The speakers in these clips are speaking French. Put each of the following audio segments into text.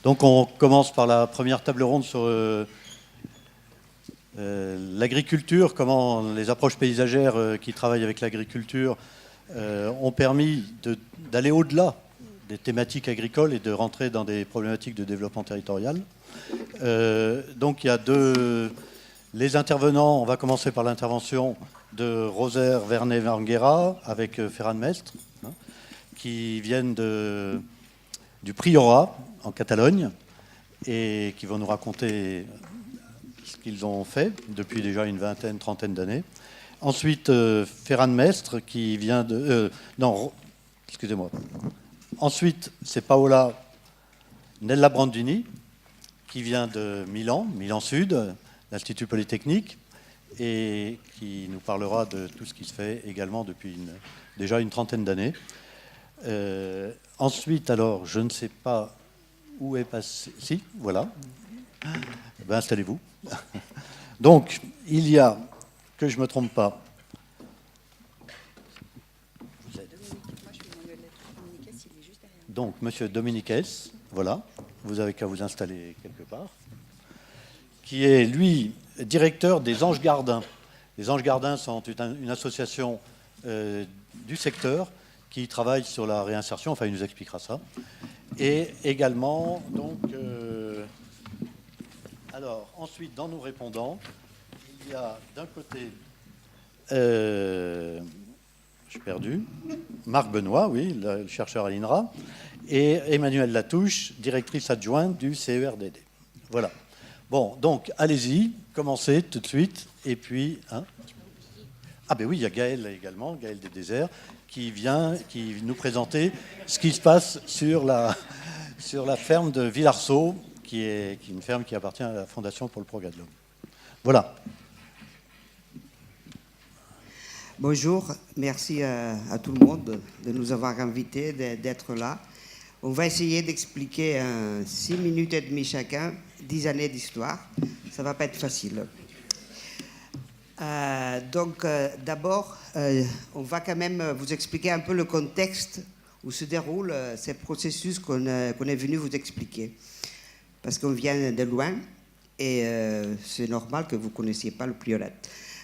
Donc on commence par la première table ronde sur l'agriculture, comment les approches paysagères qui travaillent avec l'agriculture ont permis d'aller au-delà des thématiques agricoles et de rentrer dans des problématiques de développement territorial. Donc il y a les intervenants. On va commencer par l'intervention de Roser Vernet-Vanguera avec Ferran Mestre, qui viennent du Priorat en Catalogne et qui vont nous raconter ce qu'ils ont fait depuis déjà une vingtaine, trentaine d'années. Ensuite, Ferran Mestre qui vient de... non, excusez-moi. Ensuite, c'est Paola Nella Brandini qui vient de Milan Sud, l'Institut Polytechnique, et qui nous parlera de tout ce qui se fait également depuis déjà une trentaine d'années. Ensuite, alors, je ne sais pas où est passé... Si, voilà. Ben, installez-vous. Donc, il y a, que je ne me trompe pas... Donc, Monsieur Dominiquès, voilà, vous avez qu'à vous installer quelque part, qui est, lui, directeur des Anges Gardins. Les Anges Gardins sont une association du secteur qui travaille sur la réinsertion, enfin, il nous expliquera ça. Et également, donc, alors, ensuite, dans nos répondants, il y a d'un côté... je suis perdu. Marc Benoît, oui, le chercheur à l'INRA, et Emmanuelle Latouche, directrice adjointe du CERDD. Voilà. Bon, donc, allez-y, commencez tout de suite, et puis... Hein, ah ben oui, il y a Gaël également, Gaël des Déserts, qui nous présenter ce qui se passe sur la ferme de Villarceau, qui est une ferme qui appartient à la Fondation pour le Progrès de l'Homme. Voilà. Bonjour, merci à tout le monde de nous avoir invités, d'être là. On va essayer d'expliquer 6 minutes et demie chacun, 10 années d'histoire. Ça ne va pas être facile. D'abord, on va quand même vous expliquer un peu le contexte où se déroule ce processus qu'on est venu vous expliquer. Parce qu'on vient de loin et c'est normal que vous ne connaissiez pas le Priorat.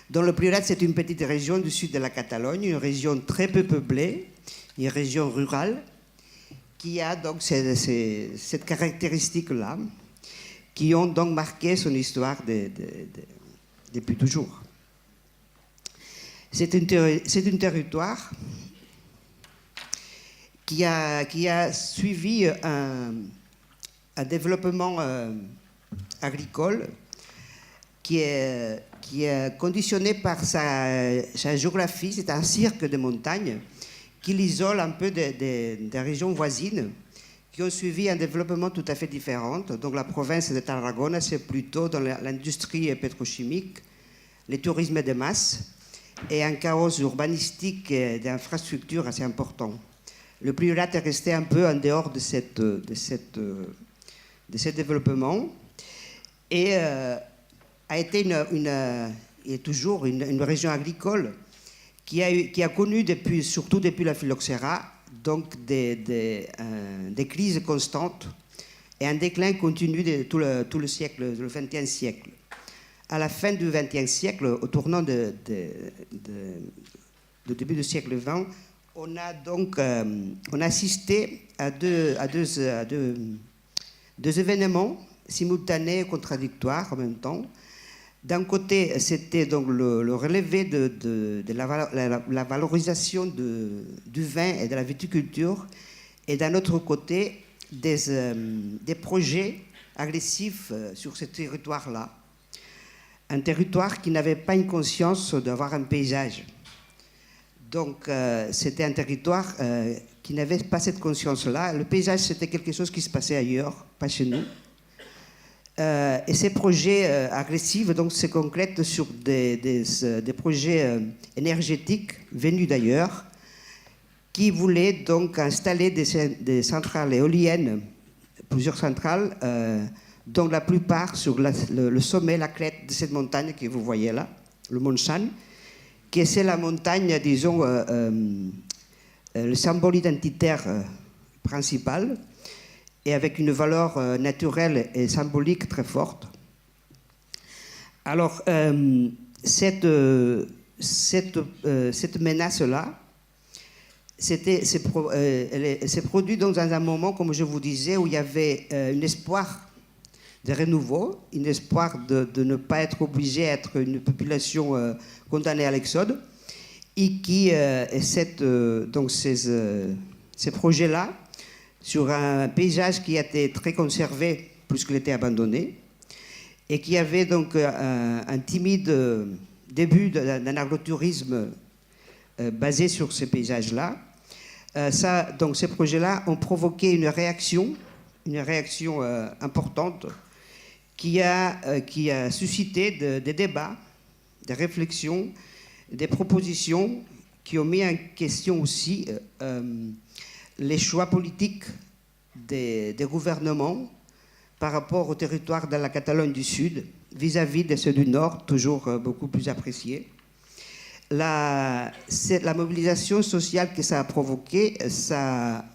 Donc le Priorat, c'est une petite région du sud de la Catalogne, une région très peu peuplée, une région rurale, qui a donc cette caractéristique-là, qui ont donc marqué son histoire depuis toujours. C'est un territoire qui a suivi un développement agricole qui est conditionné par sa géographie. C'est un cirque de montagnes qui l'isole un peu des régions voisines qui ont suivi un développement tout à fait différent. Donc la province de Tarragona, c'est plutôt dans l'industrie pétrochimique, le tourisme de masse et un chaos urbanistique et d'infrastructures assez important. Le Priorat est resté un peu en dehors de ce développement et a été et toujours une région agricole qui a connu surtout depuis la phylloxéra, donc des crises constantes et un déclin continu de tout le siècle, le XXe siècle. À la fin du XXe siècle, au tournant du début du siècle XX, on a assisté à deux événements simultanés et contradictoires en même temps. D'un côté, c'était donc le relevé de la valorisation du vin et de la viticulture, et d'un autre côté, des projets agressifs sur ce territoire-là. Un territoire qui n'avait pas une conscience d'avoir un paysage. Donc, c'était un territoire qui n'avait pas cette conscience-là. Le paysage, c'était quelque chose qui se passait ailleurs, pas chez nous. Et ces projets agressifs donc, se concrètent sur des projets énergétiques venus d'ailleurs, qui voulaient donc installer des centrales éoliennes, plusieurs centrales, dont la plupart sur le sommet, la crête de cette montagne que vous voyez là, le Mont Shan, qui c'est la montagne, disons, le symbole identitaire principal. et avec une valeur naturelle et symbolique très forte. Alors, cette menace-là, elle s'est produite dans un moment, comme je vous disais, où il y avait un espoir de renouveau, un espoir de ne pas être obligé à être une population condamnée à l'exode, et qui, donc ces projets-là, sur un paysage qui a été très conservé, plus qu'il était abandonné, et qui avait donc un timide début d'un agrotourisme basé sur ces paysages-là. Donc ces projets-là ont provoqué une réaction importante qui a suscité des débats, des réflexions, des propositions qui ont mis en question aussi les choix politiques des gouvernements par rapport au territoire de la Catalogne du Sud vis-à-vis de ceux du Nord, toujours beaucoup plus appréciés. La mobilisation sociale que ça a provoquée, ça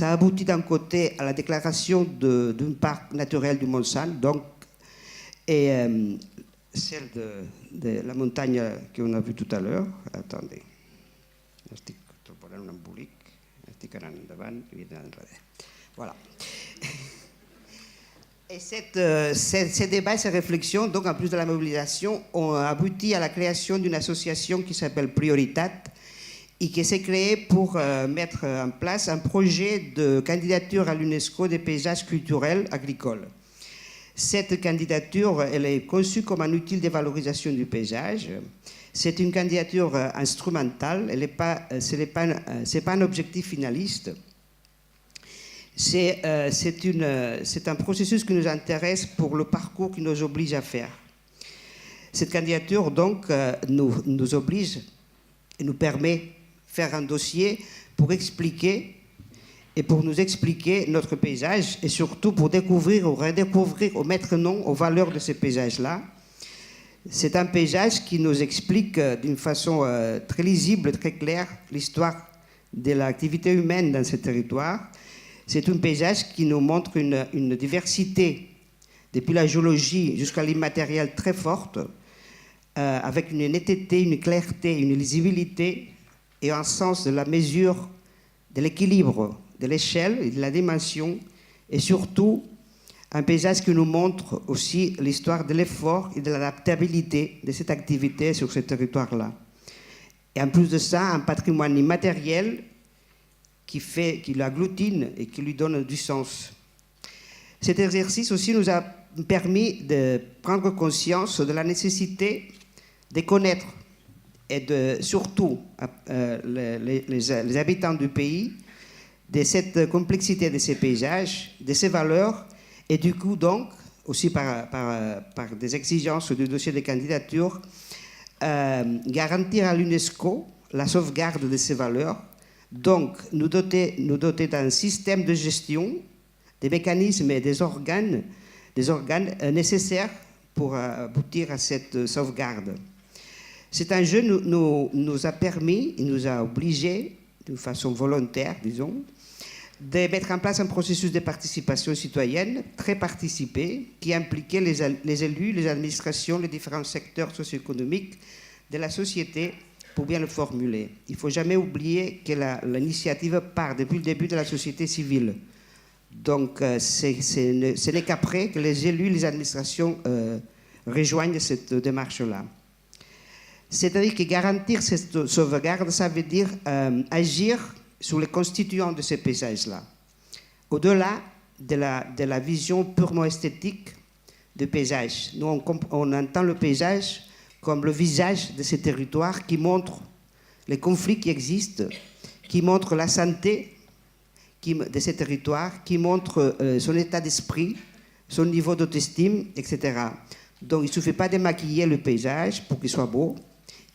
a abouti d'un côté à la déclaration d'un parc naturel du Montsant, donc, et celle de la montagne qu'on a vue tout à l'heure. Attendez, estic trobarant un embolic, estic anant endavant i enrere. Voilà. Et ces débats, ces réflexions, donc en plus de la mobilisation, ont abouti à la création d'une association qui s'appelle Prioritat et qui s'est créée pour mettre en place un projet de candidature à l'UNESCO des paysages culturels agricoles. Cette candidature, elle est conçue comme un outil de valorisation du paysage. C'est une candidature instrumentale, ce n'est pas un objectif finaliste. C'est un processus qui nous intéresse pour le parcours qui nous oblige à faire. Cette candidature, donc, nous oblige et nous permet de faire un dossier pour expliquer et pour nous expliquer notre paysage et surtout pour découvrir ou redécouvrir ou mettre nom aux valeurs de ces paysages-là. C'est un paysage qui nous explique d'une façon très lisible, très claire, l'histoire de l'activité humaine dans ce territoire. C'est un paysage qui nous montre une diversité, depuis la géologie jusqu'à l'immatériel, très forte, avec une netteté, une clarté, une lisibilité et un sens de la mesure, de l'équilibre, de l'échelle et de la dimension, et surtout un paysage qui nous montre aussi l'histoire de l'effort et de l'adaptabilité de cette activité sur ce territoire-là. Et en plus de ça, un patrimoine immatériel qui l'agglutine et qui lui donne du sens. Cet exercice aussi nous a permis de prendre conscience de la nécessité de connaître et surtout les habitants du pays de cette complexité de ces paysages, de ces valeurs, et du coup donc, aussi par des exigences du dossier de candidature, garantir à l'UNESCO la sauvegarde de ces valeurs. Donc, nous doter d'un système de gestion, des mécanismes et des organes nécessaires pour aboutir à cette sauvegarde. Cet enjeu nous a permis, il nous a obligés, d'une façon volontaire, disons, de mettre en place un processus de participation citoyenne très participé qui impliquait les élus, les administrations, les différents secteurs socio-économiques de la société. Pour bien le formuler, il ne faut jamais oublier que l'initiative part depuis le début de la société civile. Donc, ce n'est qu'après que les élus, les administrations rejoignent cette démarche-là. C'est-à-dire que garantir cette sauvegarde, ça veut dire agir sur les constituants de ces paysages-là. Au-delà de la vision purement esthétique du paysage. Nous, on entend le paysage comme le visage de ces territoires qui montre les conflits qui existent, qui montre la santé de ces territoires, qui montre son état d'esprit, son niveau d'auto-estime, etc. Donc il ne suffit pas de maquiller le paysage pour qu'il soit beau,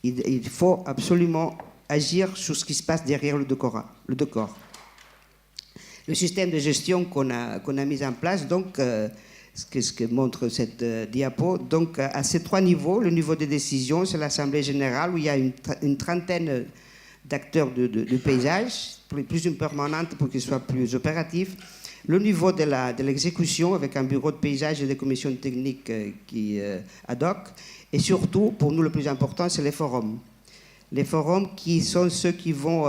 il faut absolument agir sur ce qui se passe derrière le décor. Le système de gestion qu'on a mis en place, donc, ce que montre cette diapo. Donc, à ces trois niveaux, le niveau de décision, c'est l'Assemblée générale où il y a une trentaine d'acteurs du paysage, plus une permanente pour qu'il soit plus opératif. Le niveau de l'exécution avec un bureau de paysage et des commissions techniques ad hoc. Et surtout, pour nous, le plus important, c'est les forums. Les forums qui sont ceux qui vont,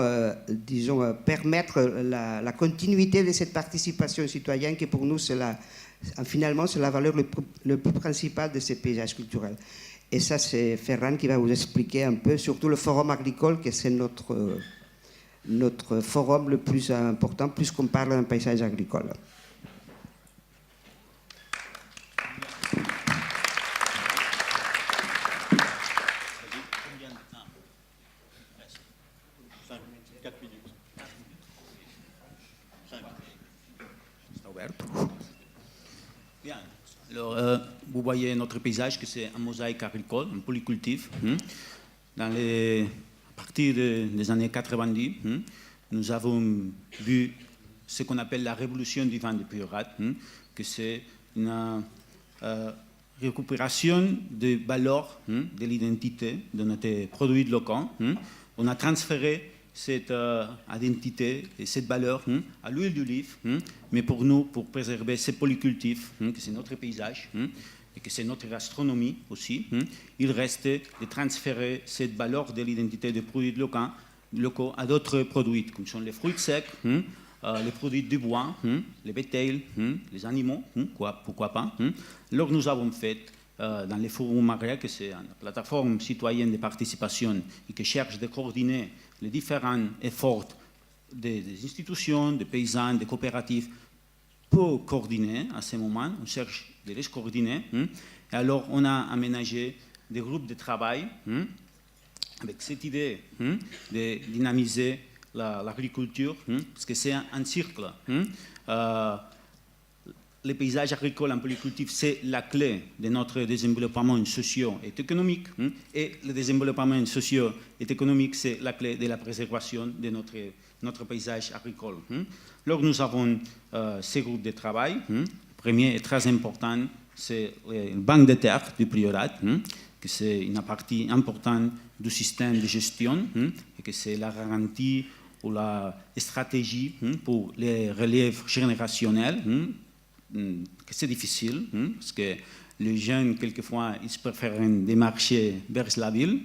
permettre la continuité de cette participation citoyenne qui, pour nous, finalement, c'est la valeur le plus principale de ces paysages culturels. Et ça, c'est Ferran qui va vous expliquer un peu, surtout le forum agricole, que c'est notre forum le plus important, puisqu'on parle d'un paysage agricole. Bien. Alors, vous voyez notre paysage, que c'est un mosaïque agricole, un polycultif. À partir des années 90, nous avons vu ce qu'on appelle la révolution du vin de Priorat, que c'est une récupération de valeurs de l'identité de notre produit local. On a transféré cette identité et cette valeur à l'huile d'olive, mais pour nous, pour préserver ces polycultifs, que c'est notre paysage et que c'est notre gastronomie aussi, il reste de transférer cette valeur de l'identité des produits locaux à d'autres produits, comme sont les fruits secs, les produits du bois, les bétails, les animaux, pourquoi pas. Alors nous avons fait dans les forums Maria, que c'est une plateforme citoyenne de participation et qui cherche de coordonner les différents efforts des institutions, des paysans, des coopératives pour coordonner à ce moment. On cherche de les coordonner. Et alors, on a aménagé des groupes de travail avec cette idée de dynamiser l'agriculture, parce que c'est un cercle. Les paysages agricoles en polycultif, c'est la clé de notre développement socio et économique. Et le développement socio et économique, c'est la clé de la préservation de notre paysage agricole. Alors nous avons ces groupes de travail. Le premier est très important, c'est le banque de terre du Priorat, que c'est une partie importante du système de gestion et que c'est la garantie ou la stratégie pour les relèves générationnels. Que c'est difficile, parce que les jeunes, quelquefois, ils préfèrent démarcher vers la ville.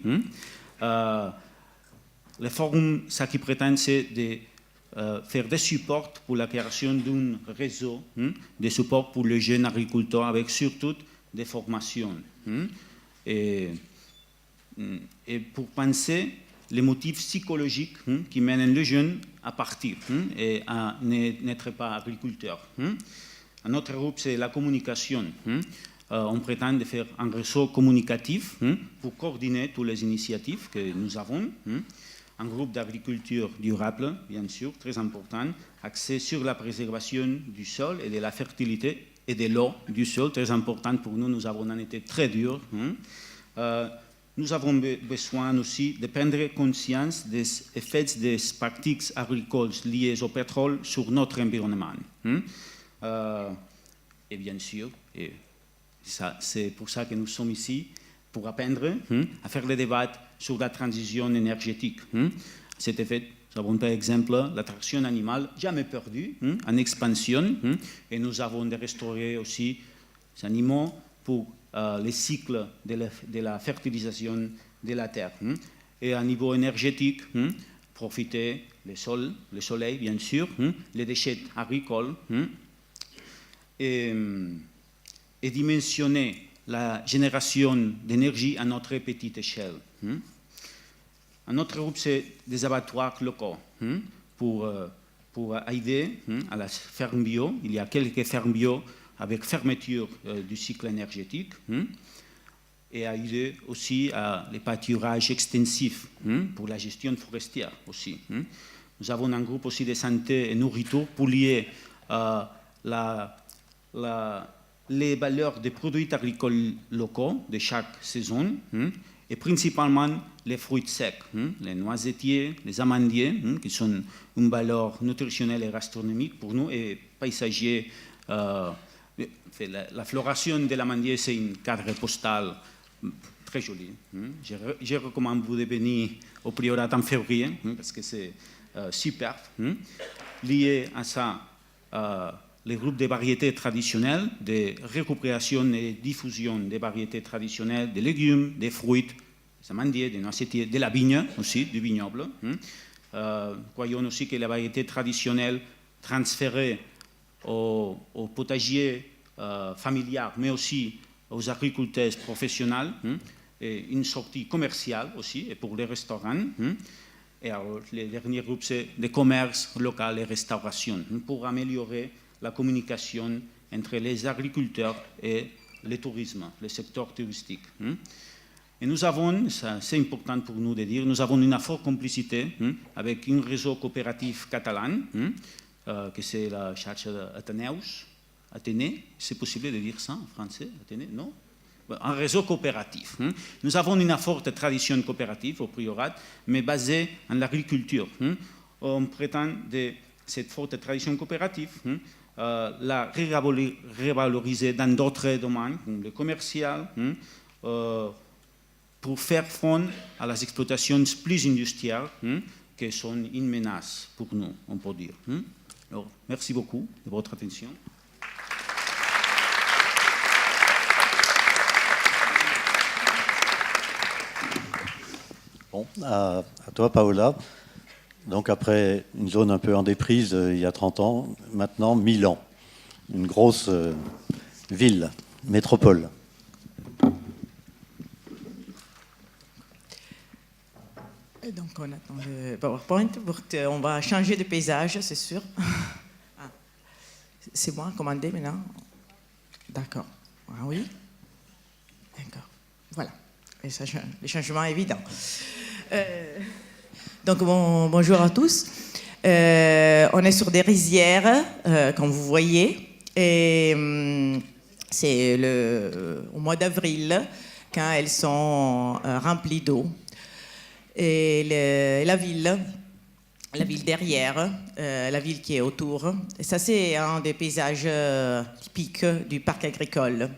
Le forum, ce qui prétend, c'est de faire des supports pour la création d'un réseau de supports pour les jeunes agriculteurs, avec surtout des formations. Et pour penser les motifs psychologiques qui mènent les jeunes à partir et à n'être pas agriculteurs. Un autre groupe, c'est la communication. On prétend de faire un réseau communicatif pour coordonner toutes les initiatives que nous avons. Un groupe d'agriculture durable, bien sûr, très important, axé sur la préservation du sol et de la fertilité et de l'eau du sol, très important pour nous. Nous avons un été très dur. Nous avons besoin aussi de prendre conscience des effets des pratiques agricoles liées au pétrole sur notre environnement. Et bien sûr, c'est pour ça que nous sommes ici, pour apprendre à faire le débat sur la transition énergétique. Cet effet, nous avons par exemple l'attraction animale jamais perdue, en expansion, et nous avons de restaurer aussi ces animaux pour les cycles de la fertilisation de la terre. Et à niveau énergétique, profiter le soleil, bien sûr, les déchets agricoles, et dimensionner la génération d'énergie à notre petite échelle. Un autre groupe, c'est des abattoirs locaux pour aider à la ferme bio. Il y a quelques fermes bio avec fermeture du cycle énergétique et aider aussi à les pâturages extensifs pour la gestion forestière aussi. Nous avons un groupe aussi de santé et nourriture pour lier les valeurs des produits agricoles locaux de chaque saison et principalement les fruits secs, les noisettiers, les amandiers, qui sont une valeur nutritionnelle et gastronomique pour nous et paysager. La floration de l'amandier, c'est une cadre postale très jolie. Je recommande vous de venir au Priorat en février parce que c'est superbe. Lié à ça, les groupes de variétés traditionnelles, de récupération et diffusion des variétés traditionnelles, des légumes, des fruits, des amandiers, des noisetiers, de la vigne aussi, du vignoble. Croyons aussi que les variétés traditionnelles transférées au potager familial, mais aussi aux agriculteurs professionnels, et une sortie commerciale aussi, et pour les restaurants. Et alors, le dernier groupe, c'est le commerce local et restauration, pour améliorer la communication entre les agriculteurs et le tourisme, le secteur touristique. Et nous avons, c'est important pour nous de dire, nous avons une forte complicité avec un réseau coopératif catalan, que c'est la xarxa d'Ateneus. Athénée, c'est possible de dire ça en français, Athénée, non? Un réseau coopératif. Nous avons une forte tradition coopérative au Priorat, mais basée en l'agriculture. On prétend de cette forte tradition coopérative la revaloriser dans d'autres domaines, comme le commercial, pour faire front à les exploitations plus industrielles qui sont une menace pour nous, on peut dire. Alors, merci beaucoup de votre attention. Bon, à toi, Paola. Donc, après une zone un peu en déprise il y a 30 ans, maintenant Milan, une grosse ville, métropole. Donc, on attend le PowerPoint. On va changer de paysage, c'est sûr. Ah. C'est moi commandé maintenant? D'accord. Ah oui? D'accord. Voilà. Et ça, le changement est évident. Donc, bonjour à tous. On est sur des rizières, comme vous voyez. Et c'est au mois d'avril, quand elles sont remplies d'eau. Et la ville derrière, la ville qui est autour. Et ça, c'est un des paysages typiques du parc agricole.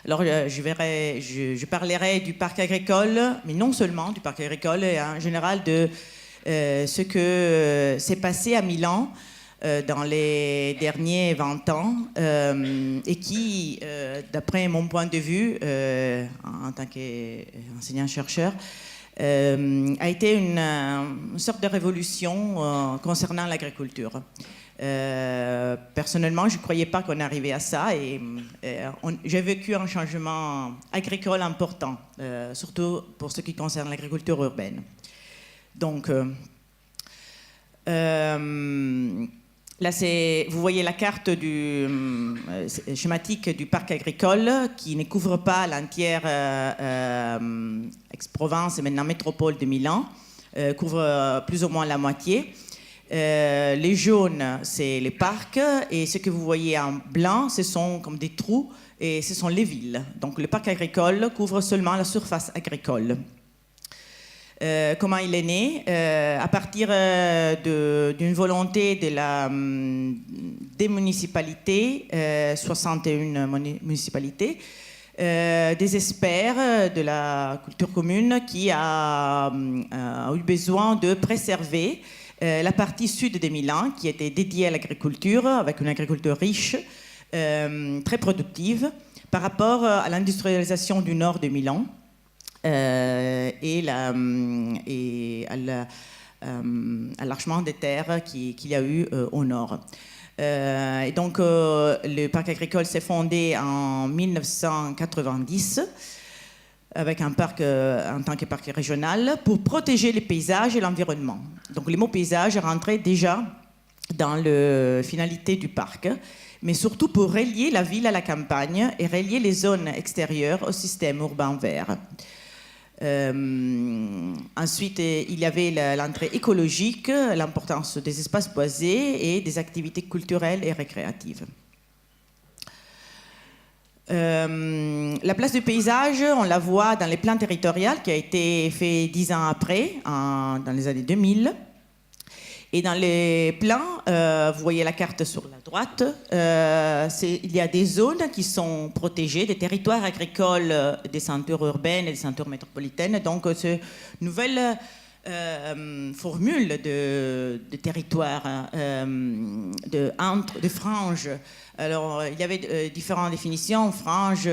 Alors, je parlerai du parc agricole, mais non seulement du parc agricole, et en général de ce que s'est passé à Milan dans les derniers 20 ans et qui, d'après mon point de vue, en tant qu'enseignant-chercheur, a été une sorte de révolution concernant l'agriculture. Personnellement, je ne croyais pas qu'on arrivait à ça et j'ai vécu un changement agricole important, surtout pour ce qui concerne l'agriculture urbaine. Donc, là, vous voyez la carte schématique du parc agricole qui ne couvre pas l'entière Aix-Provence et maintenant métropole de Milan, couvre plus ou moins la moitié. Les jaunes, c'est les parcs, et ce que vous voyez en blanc, ce sont comme des trous, et ce sont les villes. Donc le parc agricole couvre seulement la surface agricole. Comment il est né? À partir d'une volonté de la démunicipalité, 61 municipalités, des experts de la culture commune qui a eu besoin de préserver la partie sud de Milan, qui était dédiée à l'agriculture, avec une agriculture riche, très productive, par rapport à l'industrialisation du nord de Milan et à l'archement des terres qu'il y a eu au nord. Et donc, le parc agricole s'est fondé en 1990 avec un parc en tant que parc régional pour protéger les paysages et l'environnement. Donc, le mot paysage rentrait déjà dans la finalité du parc, mais surtout pour relier la ville à la campagne et relier les zones extérieures au système urbain vert. Ensuite, il y avait l'entrée écologique, l'importance des espaces boisés et des activités culturelles et récréatives. La place du paysage, on la voit dans les plans territoriaux qui a été fait 10 ans après, dans les années 2000. Et dans les plans, vous voyez la carte sur la droite, il y a des zones qui sont protégées, des territoires agricoles des centres urbaines et des centres métropolitaines. Donc, ce nouvel formules de territoire, de franges. Alors, il y avait différentes définitions, franges,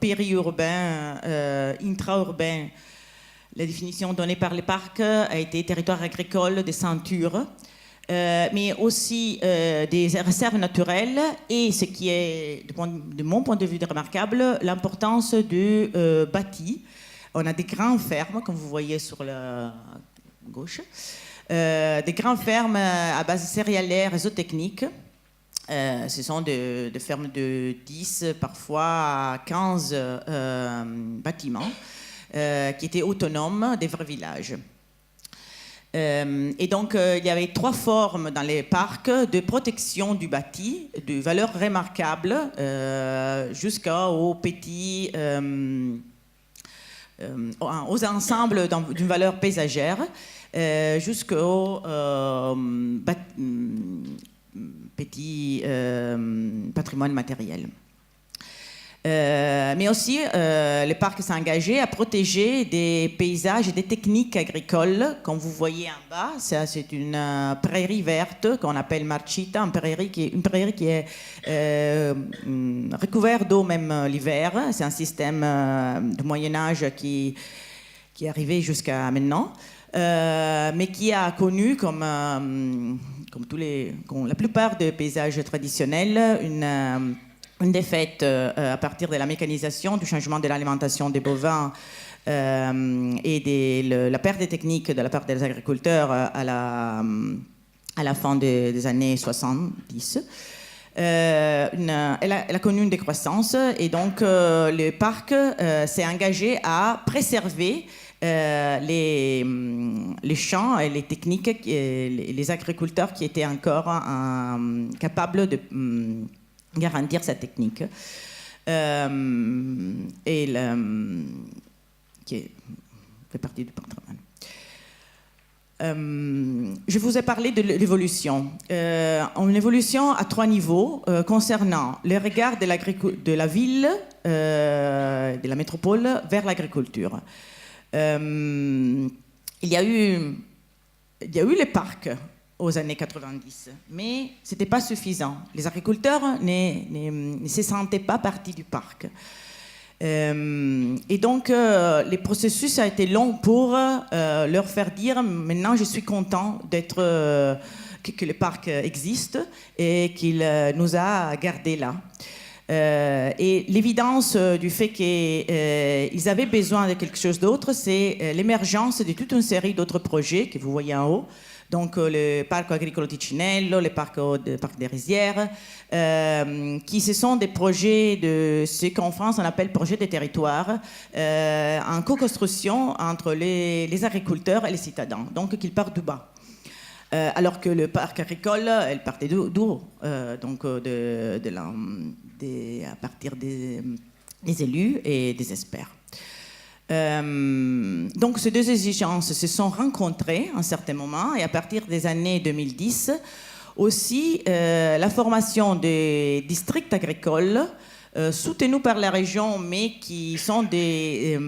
périurbain, intra-urbain. La définition donnée par les parcs a été territoire agricole de ceinture, mais aussi des réserves naturelles et ce qui est, de mon point de vue, remarquable, l'importance du bâti. On a des grandes fermes, comme vous voyez sur la gauche, des grandes fermes à base céréalière et zootechnique. Ce sont des fermes de 10, parfois à 15 bâtiments qui étaient autonomes des vrais villages. Et donc, il y avait 3 formes dans les parcs de protection du bâti, de valeurs remarquables, jusqu'aux petits... aux ensembles d'une valeur paysagère, jusqu'au petit patrimoine matériel. Mais aussi, le parc s'est engagé à protéger des paysages et des techniques agricoles. Comme vous voyez en bas, c'est une prairie verte qu'on appelle marchita, une prairie qui est recouverte d'eau même l'hiver. C'est un système du Moyen-Âge qui est arrivé jusqu'à maintenant, mais qui a connu, comme la plupart des paysages traditionnels, une défaite à partir de la mécanisation, du changement de l'alimentation des bovins et de la perte des techniques de la part des agriculteurs à la fin des années 70. Elle a connu une décroissance et donc le parc s'est engagé à préserver les champs et les techniques, les agriculteurs qui étaient encore capables de garantir cette technique qui fait partie du patrimoine. Je vous ai parlé de l'évolution. Une évolution à 3 niveaux concernant le regard de la ville, de la métropole, vers l'agriculture. Il y a eu les parcs aux années 90, mais ce n'était pas suffisant. Les agriculteurs ne se sentaient pas partie du parc. Et donc, le processus a été long pour leur faire dire « Maintenant, je suis content que le parc existe et qu'il nous a gardés là ». Et l'évidence du fait qu'ils avaient besoin de quelque chose d'autre, c'est l'émergence de toute une série d'autres projets que vous voyez en haut. Donc le parc agricolo Ticinello, le parc des Rizières, qui ce sont des projets de ce qu'en France on appelle projets de territoire, en co-construction entre les agriculteurs et les citadins, donc qu'ils partent du bas. Alors que le parc agricole, elle partait d'où donc à partir des élus et des experts. Donc ces 2 exigences se sont rencontrées à un certain moment et à partir des années 2010 aussi la formation des districts agricoles soutenus par la région mais qui sont des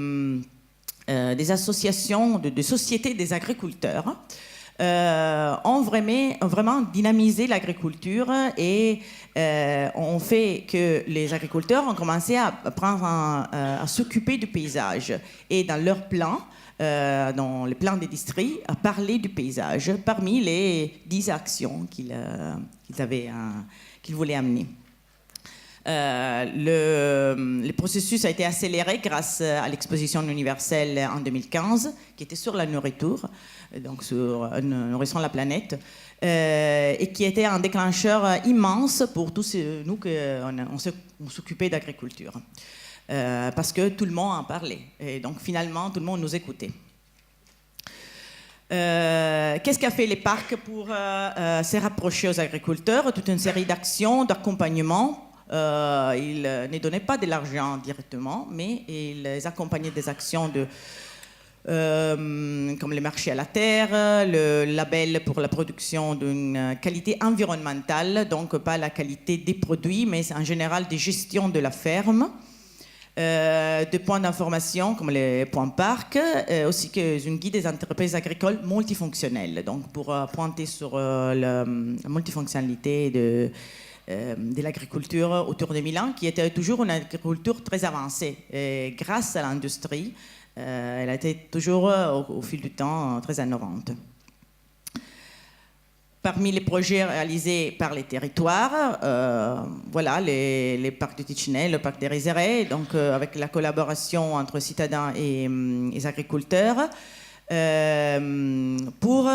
associations de sociétés des agriculteurs ont vraiment dynamisé l'agriculture et ont fait que les agriculteurs ont commencé à s'occuper du paysage et dans leur plan, dans le plan des districts, à parler du paysage parmi les 10 actions qu'ils voulaient amener. Le processus a été accéléré grâce à l'exposition universelle en 2015 qui était sur la nourriture, donc sur nourrissant la planète, et qui était un déclencheur immense pour tous nous on s'occupait d'agriculture, parce que tout le monde en parlait et donc finalement tout le monde nous écoutait. Qu'est-ce qu'a fait les parcs pour se rapprocher aux agriculteurs? Toute une série d'actions, d'accompagnement. Ils ne donnaient pas de l'argent directement, mais ils les accompagnaient des actions comme le marché à la terre, le label pour la production d'une qualité environnementale, donc pas la qualité des produits, mais en général des gestions de la ferme. Des points d'information comme les points parcs, aussi qu'une guide des entreprises agricoles multifonctionnelles, donc pour pointer sur la multifonctionnalité de l'agriculture autour de Milan, qui était toujours une agriculture très avancée. Et grâce à l'industrie, elle a été toujours, au fil du temps, très innovante. Parmi les projets réalisés par les territoires, voilà, les parcs de Ticinello, le parc des Riserets, donc avec la collaboration entre citadins et les agriculteurs, pour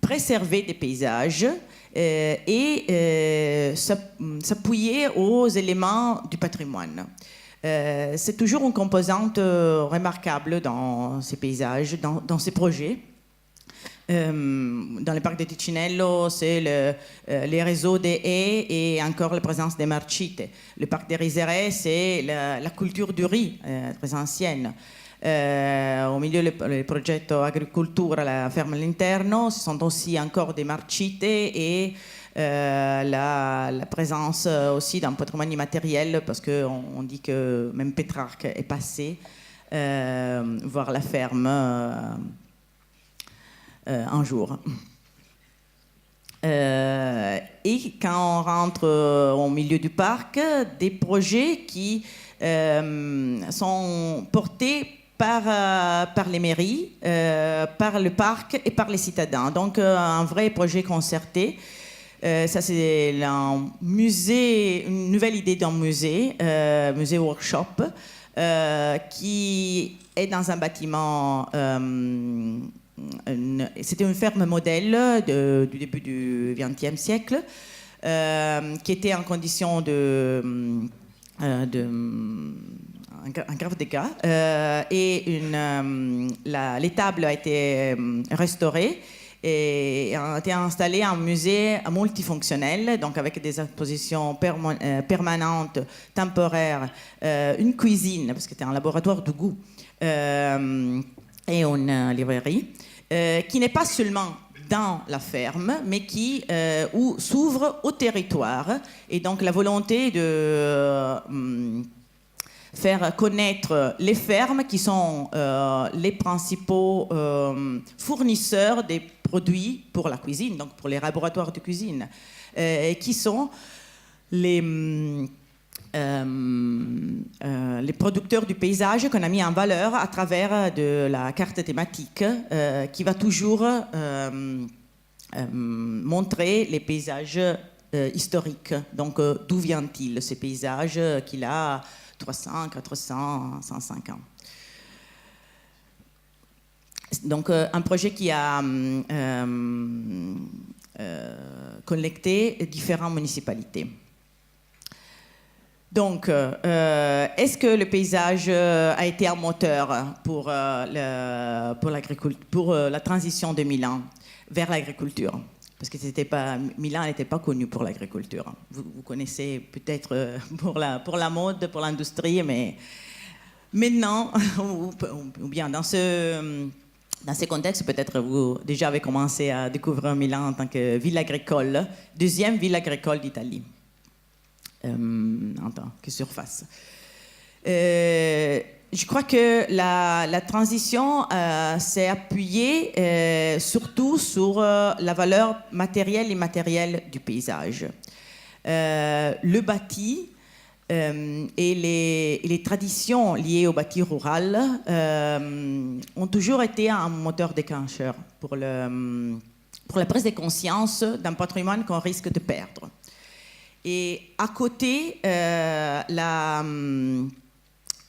préserver des paysages et s'appuyer aux éléments du patrimoine. C'est toujours une composante remarquable dans ces paysages, dans ces projets. Dans le parc de Ticinello, c'est les réseaux des haies et encore la présence des marchite. Le parc des Riserets, c'est la culture du riz, très ancienne. Au milieu, le progetto agricultura, la ferme all'interno, ce sont aussi encore des marchite et la présence aussi d'un patrimoine immatériel, parce qu'on dit que même Pétrarque est passé voir la ferme un jour. Et quand on rentre au milieu du parc, des projets qui sont portés par les mairies, par le parc et par les citadins. Donc un vrai projet concerté. Ça, c'est un musée, une nouvelle idée d'un musée, musée workshop, qui est dans un bâtiment. C'était une ferme modèle du début du XXe siècle, qui était en condition un grave dégât, et l'étable a été restaurée et a été installé un musée multifonctionnel, donc avec des expositions permanentes, temporaires, une cuisine, parce que c'était un laboratoire de goût, et une librairie, qui n'est pas seulement dans la ferme, mais qui s'ouvre au territoire. Et donc la volonté de faire connaître les fermes qui sont les principaux fournisseurs des produits pour la cuisine, donc pour les laboratoires de cuisine, qui sont les producteurs du paysage qu'on a mis en valeur à travers de la carte thématique qui va toujours montrer les paysages historiques. Donc d'où vient-il ces paysages qu'il a 300, 400, 105 ans. Donc un projet qui a connecté différentes municipalités. Donc, est-ce que le paysage a été un moteur pour la transition de Milan vers l'agriculture? Parce que Milan n'était pas connu pour l'agriculture. Vous connaissez peut-être pour la mode, pour l'industrie, mais maintenant, ou bien dans ce contexte, peut-être vous déjà avez commencé à découvrir Milan en tant que ville agricole, deuxième ville agricole d'Italie. En tant que surface. Je crois que la transition s'est appuyée surtout sur la valeur matérielle et immatérielle du paysage. Le bâti et les traditions liées au bâti rural ont toujours été un moteur déclencheur pour la prise de conscience d'un patrimoine qu'on risque de perdre. Et à côté,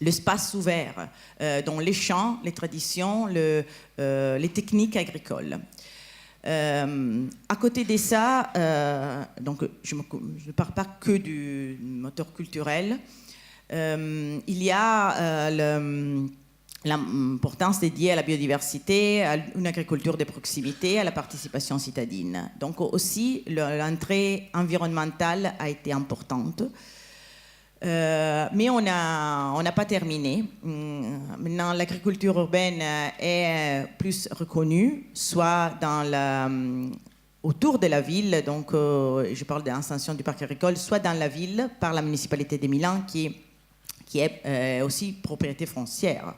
l'espace ouvert, dont les champs, les traditions, les techniques agricoles. À côté de ça, donc je ne parle pas que du moteur culturel, il y a l'importance dédiée à la biodiversité, à une agriculture de proximité, à la participation citadine. Donc aussi, l'entrée environnementale a été importante. Mais on n'a pas terminé. Maintenant, l'agriculture urbaine est plus reconnue, soit autour de la ville, donc je parle de l'extension du parc agricole, soit dans la ville par la municipalité de Milan qui qui est aussi propriété foncière.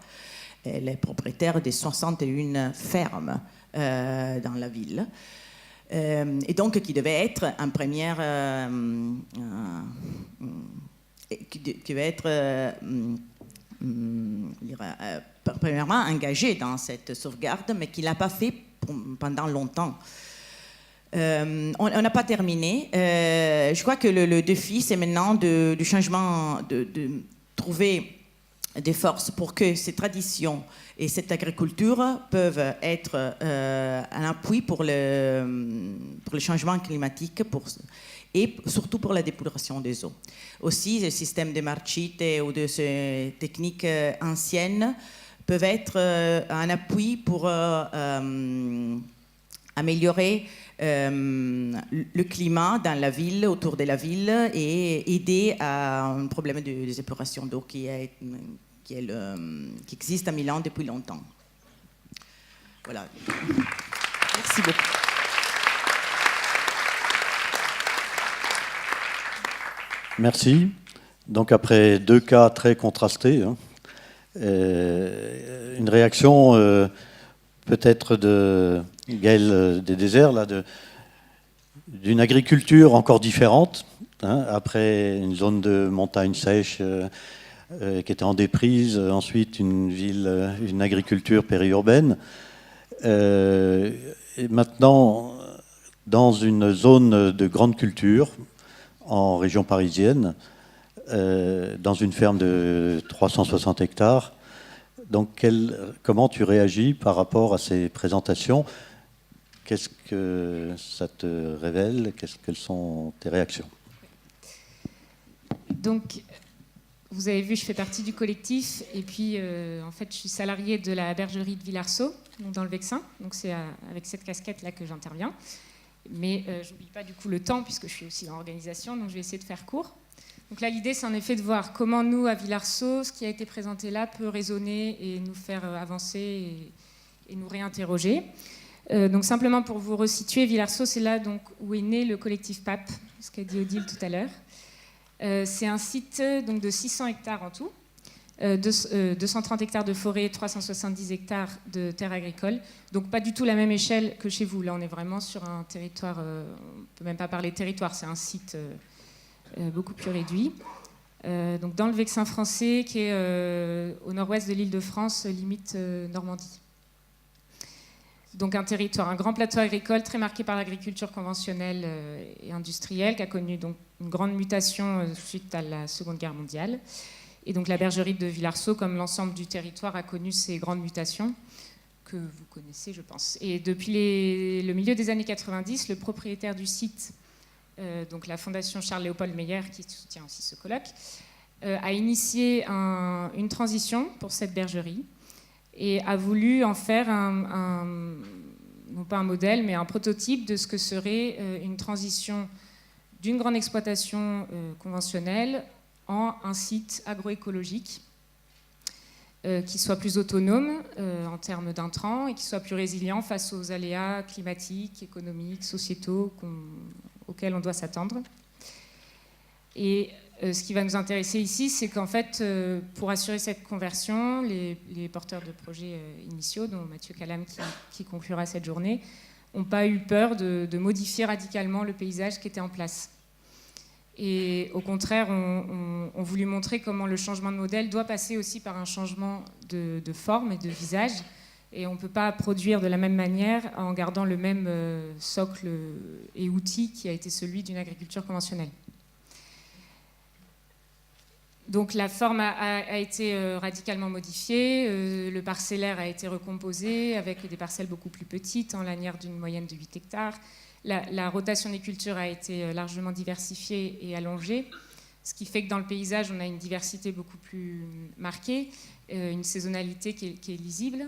Elle est propriétaire de 61 fermes dans la ville. Et donc qui devait être en première... qui devait être... premièrement engagé dans cette sauvegarde, mais qui ne l'a pas fait pendant longtemps. On n'a pas terminé. Je crois que le défi, c'est maintenant du changement, de trouver des forces pour que ces traditions et cette agriculture peuvent être un appui pour le changement climatique et surtout pour la dépollution des eaux. Aussi, le système de marchite ou de ces techniques anciennes peuvent être un appui pour améliorer le climat dans la ville, autour de la ville, et aider à un problème de désépulation d'eau qui existe à Milan depuis longtemps. Voilà. Merci beaucoup. Merci. Donc après 2 cas très contrastés, une réaction peut-être de Gaël des Déserts, là, d'une agriculture encore différente, après une zone de montagne sèche qui était en déprise, ensuite une agriculture périurbaine, et maintenant dans une zone de grande culture en région parisienne, dans une ferme de 360 hectares. Donc, comment tu réagis par rapport à ces présentations? Qu'est-ce que ça te révèle? Quelles sont tes réactions? Donc, vous avez vu, je fais partie du collectif. Et puis, en fait, je suis salariée de la bergerie de Villarceau, dans le Vexin. Donc, c'est avec cette casquette-là que j'interviens. Mais je n'oublie pas du coup le temps, puisque je suis aussi dans l'organisation. Donc, je vais essayer de faire court. Donc là, l'idée, c'est en effet de voir comment nous, à Villarceau, ce qui a été présenté là peut résonner et nous faire avancer et nous réinterroger. Donc simplement pour vous resituer, Villarceau, c'est là donc, où est né le collectif PAP, ce qu'a dit Odile tout à l'heure. C'est un site donc, de 600 hectares en tout, 230 hectares de forêt, 370 hectares de terres agricoles. Donc pas du tout la même échelle que chez vous. Là, on est vraiment sur un territoire, on ne peut même pas parler de territoire, c'est un site... beaucoup plus réduit. Donc dans le Vexin français, qui est au nord-ouest de l'Île-de-France, limite Normandie. Donc un territoire, un grand plateau agricole très marqué par l'agriculture conventionnelle et industrielle, qui a connu donc une grande mutation suite à la Seconde Guerre mondiale. Et donc la bergerie de Villarceau, comme l'ensemble du territoire, a connu ces grandes mutations que vous connaissez, je pense. Et depuis le milieu des années 90, le propriétaire du site, donc la Fondation Charles-Léopold Meyer, qui soutient aussi ce colloque, a initié une transition pour cette bergerie et a voulu en faire non pas un modèle, mais un prototype de ce que serait une transition d'une grande exploitation conventionnelle en un site agroécologique qui soit plus autonome en termes d'intrants et qui soit plus résilient face aux aléas climatiques, économiques, sociétaux auxquels on doit s'attendre. Et ce qui va nous intéresser ici, c'est qu'en fait, pour assurer cette conversion, les porteurs de projets initiaux, dont Mathieu Calam qui conclura cette journée, n'ont pas eu peur de modifier radicalement le paysage qui était en place. Et au contraire, on voulu montrer comment le changement de modèle doit passer aussi par un changement de forme et de visage. Et on ne peut pas produire de la même manière en gardant le même socle et outil qui a été celui d'une agriculture conventionnelle. Donc la forme a été radicalement modifiée, le parcellaire a été recomposé avec des parcelles beaucoup plus petites, en lanière d'une moyenne de 8 hectares. La rotation des cultures a été largement diversifiée et allongée, ce qui fait que dans le paysage, on a une diversité beaucoup plus marquée, une saisonnalité qui est lisible.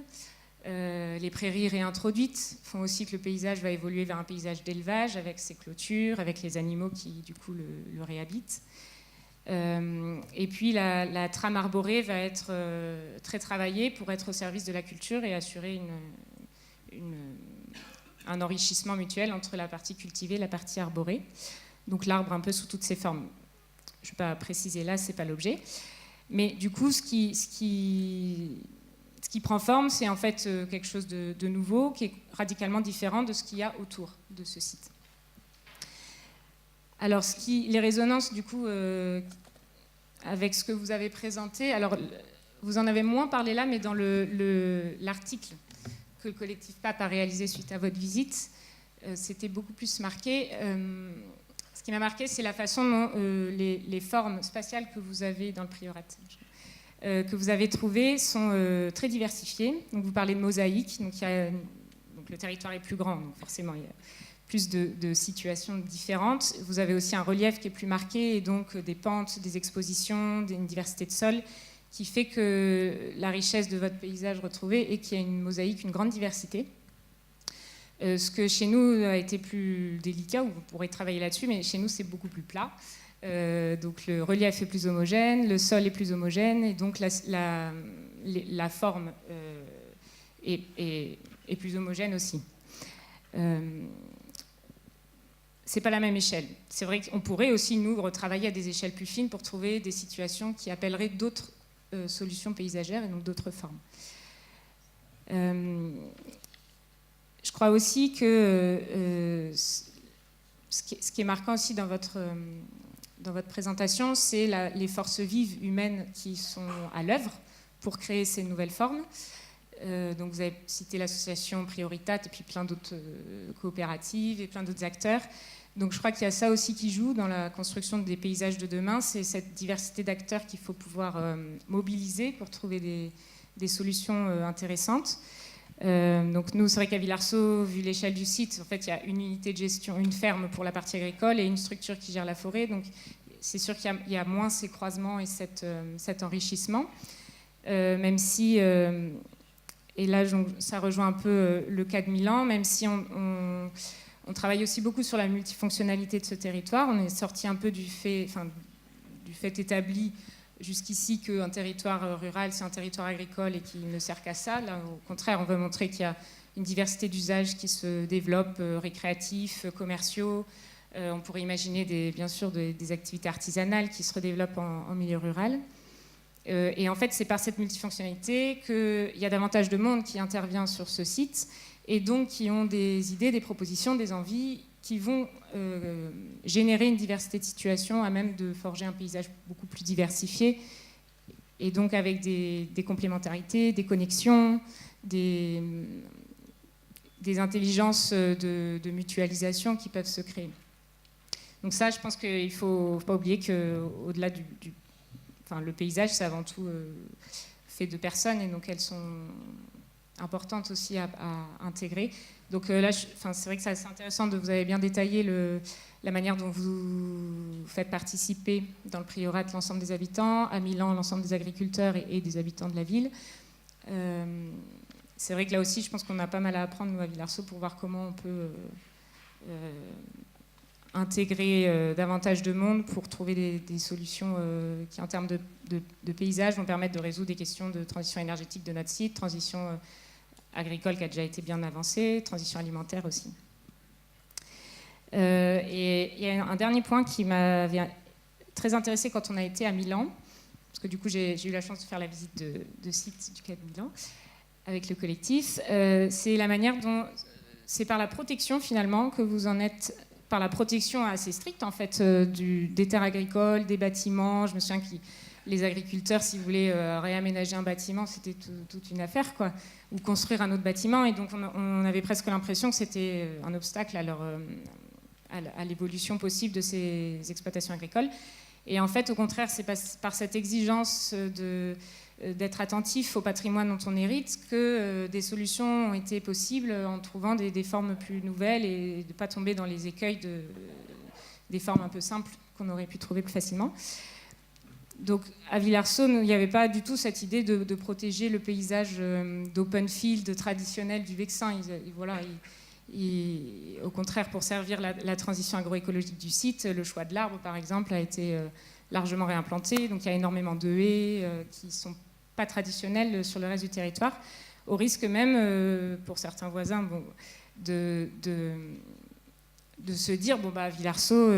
Les prairies réintroduites font aussi que le paysage va évoluer vers un paysage d'élevage avec ses clôtures, avec les animaux qui du coup le réhabitent. Et puis la trame arborée va être très travaillée pour être au service de la culture et assurer un enrichissement mutuel entre la partie cultivée et la partie arborée. Donc l'arbre un peu sous toutes ses formes. Je ne vais pas préciser là, ce n'est pas l'objet. Mais du coup, ce qui prend forme, c'est en fait quelque chose de nouveau, qui est radicalement différent de ce qu'il y a autour de ce site. Alors, les résonances, du coup, avec ce que vous avez présenté, alors, vous en avez moins parlé là, mais dans l'article que le collectif PAP a réalisé suite à votre visite, c'était beaucoup plus marqué. Ce qui m'a marqué, c'est la façon dont les formes spatiales que vous avez dans le priorat, que vous avez trouvées, sont très diversifiées. Donc, vous parlez de mosaïque, donc le territoire est plus grand, donc forcément il y a plus de situations différentes. Vous avez aussi un relief qui est plus marqué, et donc des pentes, des expositions, une diversité de sols, qui fait que la richesse de votre paysage retrouvé est qu'il y a une mosaïque, une grande diversité. Ce que chez nous a été plus délicat, ou vous pourrez travailler là-dessus, mais chez nous c'est beaucoup plus plat. Donc le relief est plus homogène, le sol est plus homogène, et donc la forme est plus homogène aussi. C'est pas la même échelle. C'est vrai qu'on pourrait aussi, nous, retravailler à des échelles plus fines pour trouver des situations qui appelleraient d'autres solutions paysagères et donc d'autres formes. Je crois aussi que ce qui est marquant aussi dans votre présentation, c'est les forces vives humaines qui sont à l'œuvre pour créer ces nouvelles formes. Donc vous avez cité l'association Prioritat et puis plein d'autres coopératives et plein d'autres acteurs. Donc je crois qu'il y a ça aussi qui joue dans la construction des paysages de demain, c'est cette diversité d'acteurs qu'il faut pouvoir mobiliser pour trouver des solutions intéressantes. Donc nous, c'est vrai qu'à Villarceau, vu l'échelle du site, en fait, il y a une unité de gestion, une ferme pour la partie agricole et une structure qui gère la forêt. Donc c'est sûr qu'il y a moins ces croisements et cet enrichissement, même si... et là, ça rejoint un peu le cas de Milan, même si on travaille aussi beaucoup sur la multifonctionnalité de ce territoire. On est sorti un peu du fait établi jusqu'ici qu'un territoire rural, c'est un territoire agricole et qui ne sert qu'à ça. Là, au contraire, on veut montrer qu'il y a une diversité d'usages qui se développent, récréatifs, commerciaux. On pourrait imaginer bien sûr des activités artisanales qui se redéveloppent en milieu rural. Et en fait, c'est par cette multifonctionnalité qu'il y a davantage de monde qui intervient sur ce site et donc qui ont des idées, des propositions, des envies qui vont générer une diversité de situations à même de forger un paysage beaucoup plus diversifié et donc avec des complémentarités, des connexions, des intelligences de mutualisation qui peuvent se créer. Donc ça, je pense qu'il ne faut pas oublier qu'au-delà le paysage, c'est avant tout fait de personnes et donc elles sont importantes aussi à intégrer. Donc là, c'est vrai que c'est assez intéressant vous avez bien détaillé la manière dont vous faites participer dans le priorat l'ensemble des habitants, à Milan l'ensemble des agriculteurs et des habitants de la ville. C'est vrai que là aussi, je pense qu'on a pas mal à apprendre, nous, à Villarceau, pour voir comment on peut intégrer davantage de monde pour trouver des solutions qui, en termes de paysage, vont permettre de résoudre des questions de transition énergétique de notre site, transition agricole qui a déjà été bien avancée, transition alimentaire aussi. Et il y a un dernier point qui m'avait très intéressé quand on a été à Milan, parce que du coup j'ai eu la chance de faire la visite de site du Quai de Milan avec le collectif, c'est la manière dont c'est par la protection finalement que vous en êtes, par la protection assez stricte en fait des terres agricoles, des bâtiments. Je me souviens que les agriculteurs, s'ils voulaient réaménager un bâtiment, c'était toute une affaire, quoi, ou construire un autre bâtiment, et donc on avait presque l'impression que c'était un obstacle à l'évolution possible de ces exploitations agricoles. Et en fait, au contraire, c'est par cette exigence d'être attentif au patrimoine dont on hérite que des solutions ont été possibles en trouvant des formes plus nouvelles et de ne pas tomber dans les écueils des formes un peu simples qu'on aurait pu trouver plus facilement. Donc à Villarceau, il n'y avait pas du tout cette idée de protéger le paysage d'open field traditionnel du Vexin. Au contraire, pour servir la transition agroécologique du site, le choix de l'arbre, par exemple, a été largement réimplanté. Donc il y a énormément de haies qui ne sont pas traditionnelles sur le reste du territoire, au risque même, pour certains voisins, de se dire, Villarceau,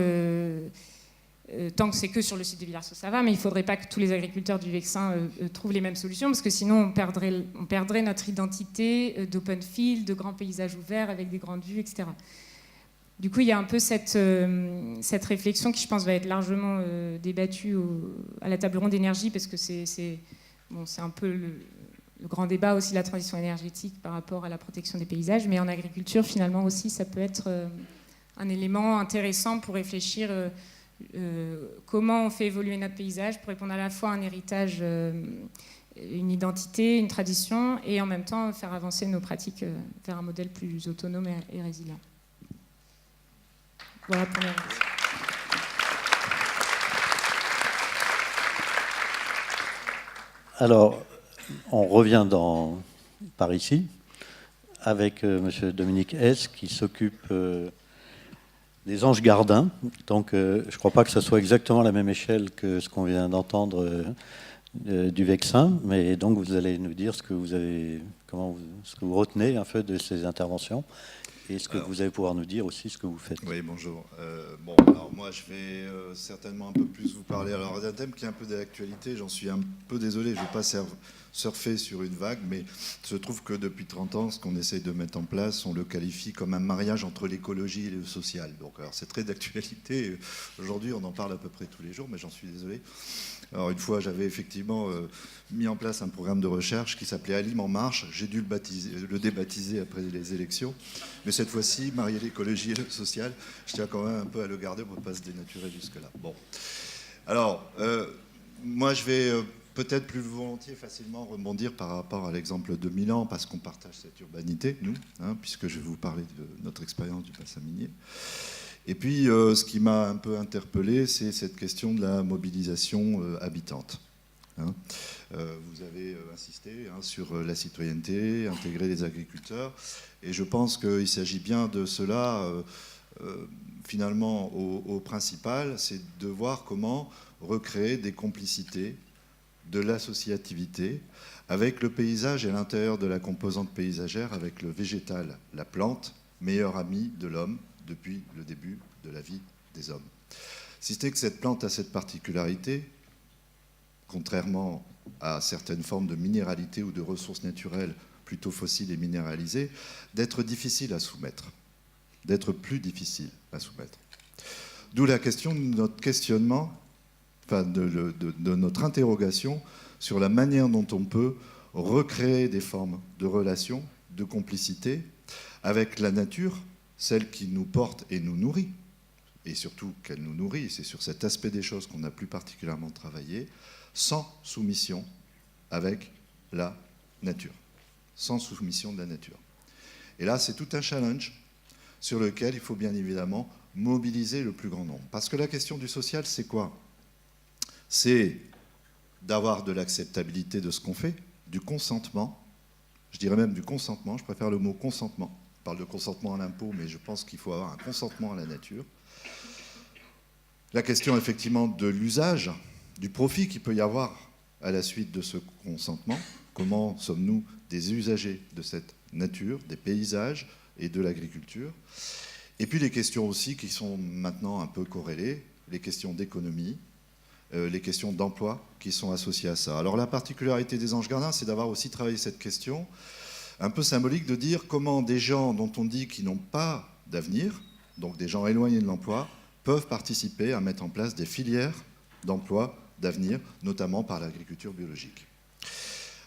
Tant que c'est que sur le site de Villarceau, ça va, mais il ne faudrait pas que tous les agriculteurs du Vexin trouvent les mêmes solutions, parce que sinon on perdrait notre identité d'open field, de grands paysages ouverts avec des grandes vues, etc. Du coup, il y a un peu cette réflexion qui, je pense, va être largement débattue à la table ronde d'énergie, parce que c'est un peu le grand débat aussi de la transition énergétique par rapport à la protection des paysages, mais en agriculture, finalement aussi, ça peut être un élément intéressant pour réfléchir comment on fait évoluer notre paysage pour répondre à la fois à un héritage, une identité, une tradition, et en même temps faire avancer nos pratiques vers un modèle plus autonome et résilient. Voilà pour moi. Alors, on revient par ici avec M. Dominique Hess qui s'occupe des anges gardiens. Donc, je ne crois pas que ce soit exactement la même échelle que ce qu'on vient d'entendre du Vexin, mais donc vous allez nous dire ce que vous retenez un peu de ces interventions. Et ce que vous allez pouvoir nous dire aussi, ce que vous faites. Oui, bonjour. Alors moi, je vais certainement un peu plus vous parler d'un thème qui est un peu d'actualité. J'en suis un peu désolé, je ne vais pas surfer sur une vague, mais il se trouve que depuis 30 ans, ce qu'on essaye de mettre en place, on le qualifie comme un mariage entre l'écologie et le social. Donc, alors, c'est très d'actualité. Aujourd'hui, on en parle à peu près tous les jours, mais j'en suis désolé. Alors, une fois, j'avais effectivement mis en place un programme de recherche qui s'appelait Alim en marche. J'ai dû le débaptiser après les élections. Mais cette fois-ci, marier l'écologie et le social, je tiens quand même un peu à le garder pour ne pas se dénaturer jusque-là. Bon. Alors, moi, je vais peut-être plus volontiers facilement rebondir par rapport à l'exemple de Milan, parce qu'on partage cette urbanité, nous, puisque je vais vous parler de notre expérience du bassin minier. Et puis, ce qui m'a un peu interpellé, c'est cette question de la mobilisation habitante. Vous avez insisté sur la citoyenneté, intégrer les agriculteurs, et je pense qu'il s'agit bien de cela, finalement, au principal, c'est de voir comment recréer des complicités, de l'associativité, avec le paysage et à l'intérieur de la composante paysagère, avec le végétal, la plante, meilleur ami de l'homme, depuis le début de la vie des hommes. Si c'est que cette plante a cette particularité, contrairement à certaines formes de minéralité ou de ressources naturelles plutôt fossiles et minéralisées, d'être difficile à soumettre, d'être plus difficile à soumettre. D'où la question de notre questionnement, enfin de notre interrogation sur la manière dont on peut recréer des formes de relations, de complicité avec la nature, celle qui nous porte et nous nourrit, et surtout qu'elle nous nourrit, c'est sur cet aspect des choses qu'on a plus particulièrement travaillé, sans soumission avec la nature. Sans soumission de la nature. Et là, c'est tout un challenge sur lequel il faut bien évidemment mobiliser le plus grand nombre. Parce que la question du social, c'est quoi? C'est d'avoir de l'acceptabilité de ce qu'on fait, du consentement, je dirais même du consentement, je préfère le mot consentement. On parle de consentement à l'impôt, mais je pense qu'il faut avoir un consentement à la nature. La question, effectivement, de l'usage, du profit qu'il peut y avoir à la suite de ce consentement. Comment sommes-nous des usagers de cette nature, des paysages et de l'agriculture? Et puis les questions aussi qui sont maintenant un peu corrélées, les questions d'économie, les questions d'emploi qui sont associées à ça. Alors la particularité des anges gardiens, c'est d'avoir aussi travaillé cette question un peu symbolique de dire comment des gens dont on dit qu'ils n'ont pas d'avenir, donc des gens éloignés de l'emploi, peuvent participer à mettre en place des filières d'emploi, d'avenir, notamment par l'agriculture biologique.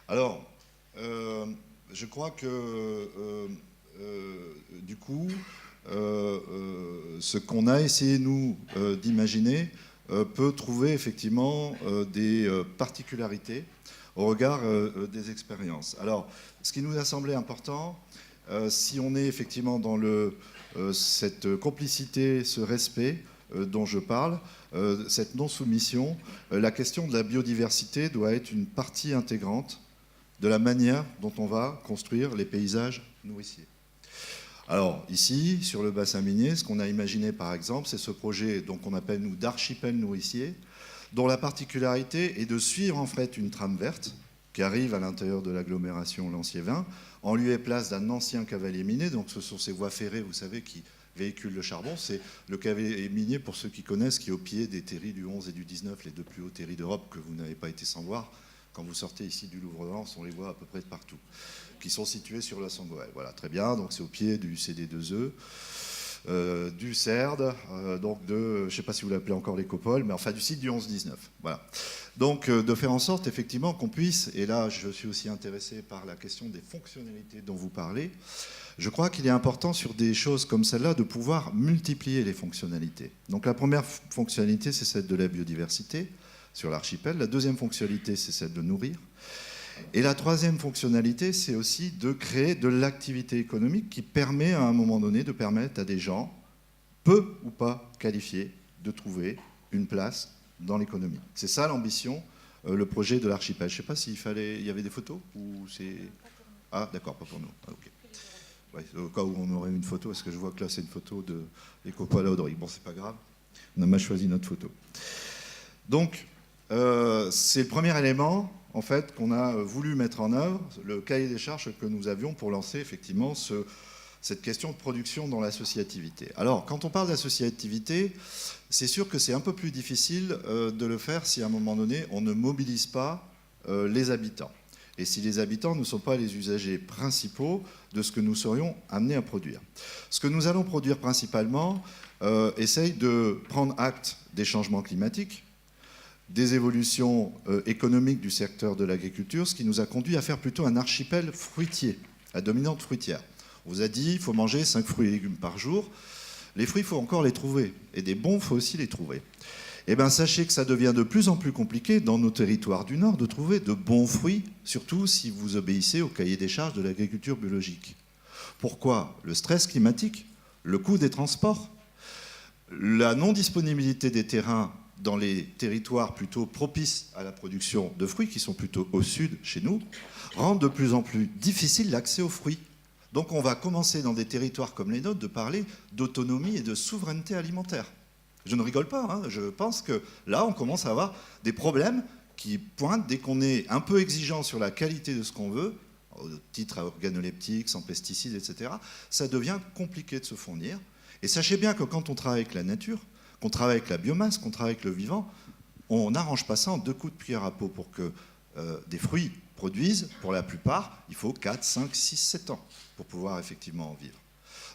Alors, je crois que, du coup, ce qu'on a essayé, nous, d'imaginer, peut trouver effectivement des particularités au regard des expériences. Alors, ce qui nous a semblé important, si on est effectivement dans cette complicité, ce respect dont je parle, cette non-soumission, la question de la biodiversité doit être une partie intégrante de la manière dont on va construire les paysages nourriciers. Alors ici, sur le bassin minier, ce qu'on a imaginé par exemple, c'est ce projet qu'on appelle nous d'archipel nourricier, dont la particularité est de suivre en fait une trame verte qui arrive à l'intérieur de l'agglomération Lancier-Vin, en lieu et place d'un ancien cavalier minier, donc ce sont ces voies ferrées, vous savez, qui véhicule le charbon. C'est le cavet minier, pour ceux qui connaissent, qui est au pied des terris du 11 et du 19, les deux plus hauts terris d'Europe que vous n'avez pas été sans voir. Quand vous sortez ici du Louvre-Lens, on les voit à peu près de partout, qui sont situés sur la Sangoël. Voilà, très bien. Donc c'est au pied du CD2E, du CERD, donc de, je ne sais pas si vous l'appelez encore l'Écopole, mais enfin du site du 11-19. Voilà. Donc de faire en sorte effectivement qu'on puisse, et là je suis aussi intéressé par la question des fonctionnalités dont vous parlez, je crois qu'il est important sur des choses comme celle-là de pouvoir multiplier les fonctionnalités. Donc la première fonctionnalité, c'est celle de la biodiversité sur l'archipel. La deuxième fonctionnalité, c'est celle de nourrir. Et la troisième fonctionnalité, c'est aussi de créer de l'activité économique qui permet à un moment donné de permettre à des gens, peu ou pas qualifiés, de trouver une place dans l'économie. C'est ça l'ambition, le projet de l'archipel. Je ne sais pas il y avait des photos ou c'est... Ah d'accord, pas pour nous. Ah, okay. Ouais, au cas où on aurait une photo, parce que je vois que là c'est une photo de l'Écopole à Audric. Bon, c'est pas grave, on a mal choisi notre photo. Donc, c'est le premier élément en fait, qu'on a voulu mettre en œuvre, le cahier des charges que nous avions pour lancer effectivement cette question de production dans l'associativité. Alors, quand on parle d'associativité, c'est sûr que c'est un peu plus difficile de le faire si à un moment donné, on ne mobilise pas les habitants. Et si les habitants ne sont pas les usagers principaux de ce que nous serions amenés à produire. Ce que nous allons produire principalement essaye de prendre acte des changements climatiques, des évolutions économiques du secteur de l'agriculture, ce qui nous a conduit à faire plutôt un archipel fruitier, à dominante fruitière. On vous a dit qu'il faut manger 5 fruits et légumes par jour. Les fruits, il faut encore les trouver. Et des bons, il faut aussi les trouver. Eh bien, sachez que ça devient de plus en plus compliqué dans nos territoires du Nord de trouver de bons fruits, surtout si vous obéissez au cahier des charges de l'agriculture biologique. Pourquoi ? Le stress climatique, le coût des transports, la non-disponibilité des terrains dans les territoires plutôt propices à la production de fruits, qui sont plutôt au sud chez nous, rendent de plus en plus difficile l'accès aux fruits. Donc on va commencer dans des territoires comme les nôtres de parler d'autonomie et de souveraineté alimentaire. Je ne rigole pas, hein. Je pense que là on commence à avoir des problèmes qui pointent dès qu'on est un peu exigeant sur la qualité de ce qu'on veut, au titre organoleptique, sans pesticides, etc., ça devient compliqué de se fournir. Et sachez bien que quand on travaille avec la nature, qu'on travaille avec la biomasse, qu'on travaille avec le vivant, on n'arrange pas ça en 2 coups de pierre à peau. Pour que des fruits produisent, pour la plupart, il faut 4, 5, 6, 7 ans pour pouvoir effectivement en vivre.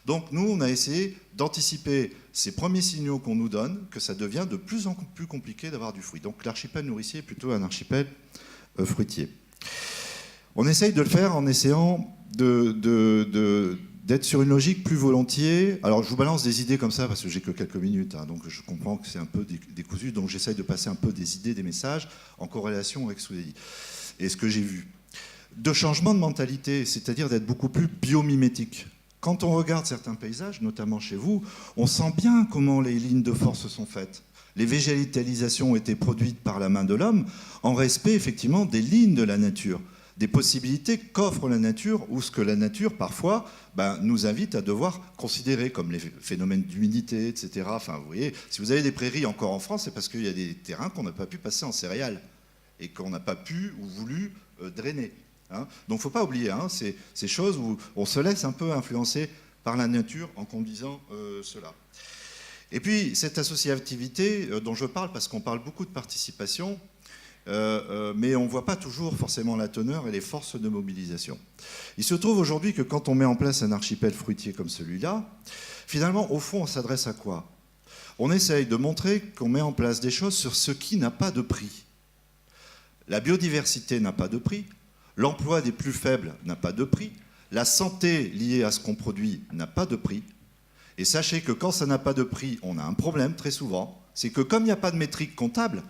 Donc nous, on a essayé d'anticiper ces premiers signaux qu'on nous donne, que ça devient de plus en plus compliqué d'avoir du fruit. Donc l'archipel nourricier est plutôt un archipel fruitier. On essaye de le faire en essayant d'être sur une logique plus volontiers. Alors je vous balance des idées comme ça parce que j'ai que quelques minutes, hein, donc je comprends que c'est un peu décousu, donc j'essaye de passer un peu des idées, des messages en corrélation avec ce que j'ai dit et ce que j'ai vu. De changement de mentalité, c'est-à-dire d'être beaucoup plus biomimétique. Quand on regarde certains paysages, notamment chez vous, on sent bien comment les lignes de force sont faites. Les végétalisations ont été produites par la main de l'homme en respect effectivement des lignes de la nature, des possibilités qu'offre la nature ou ce que la nature parfois nous invite à devoir considérer comme les phénomènes d'humidité, etc. Enfin, vous voyez, si vous avez des prairies encore en France, c'est parce qu'il y a des terrains qu'on n'a pas pu passer en céréales et qu'on n'a pas pu ou voulu drainer. Hein. Donc il ne faut pas oublier ces choses où on se laisse un peu influencer par la nature en conduisant cela. Et puis cette associativité dont je parle, parce qu'on parle beaucoup de participation, mais on ne voit pas toujours forcément la teneur et les forces de mobilisation. Il se trouve aujourd'hui que quand on met en place un archipel fruitier comme celui-là, finalement, au fond, on s'adresse à quoi ? On essaye de montrer qu'on met en place des choses sur ce qui n'a pas de prix. La biodiversité n'a pas de prix, l'emploi des plus faibles n'a pas de prix, la santé liée à ce qu'on produit n'a pas de prix. Et sachez que quand ça n'a pas de prix, on a un problème très souvent, c'est que comme il n'y a pas de métrique comptable,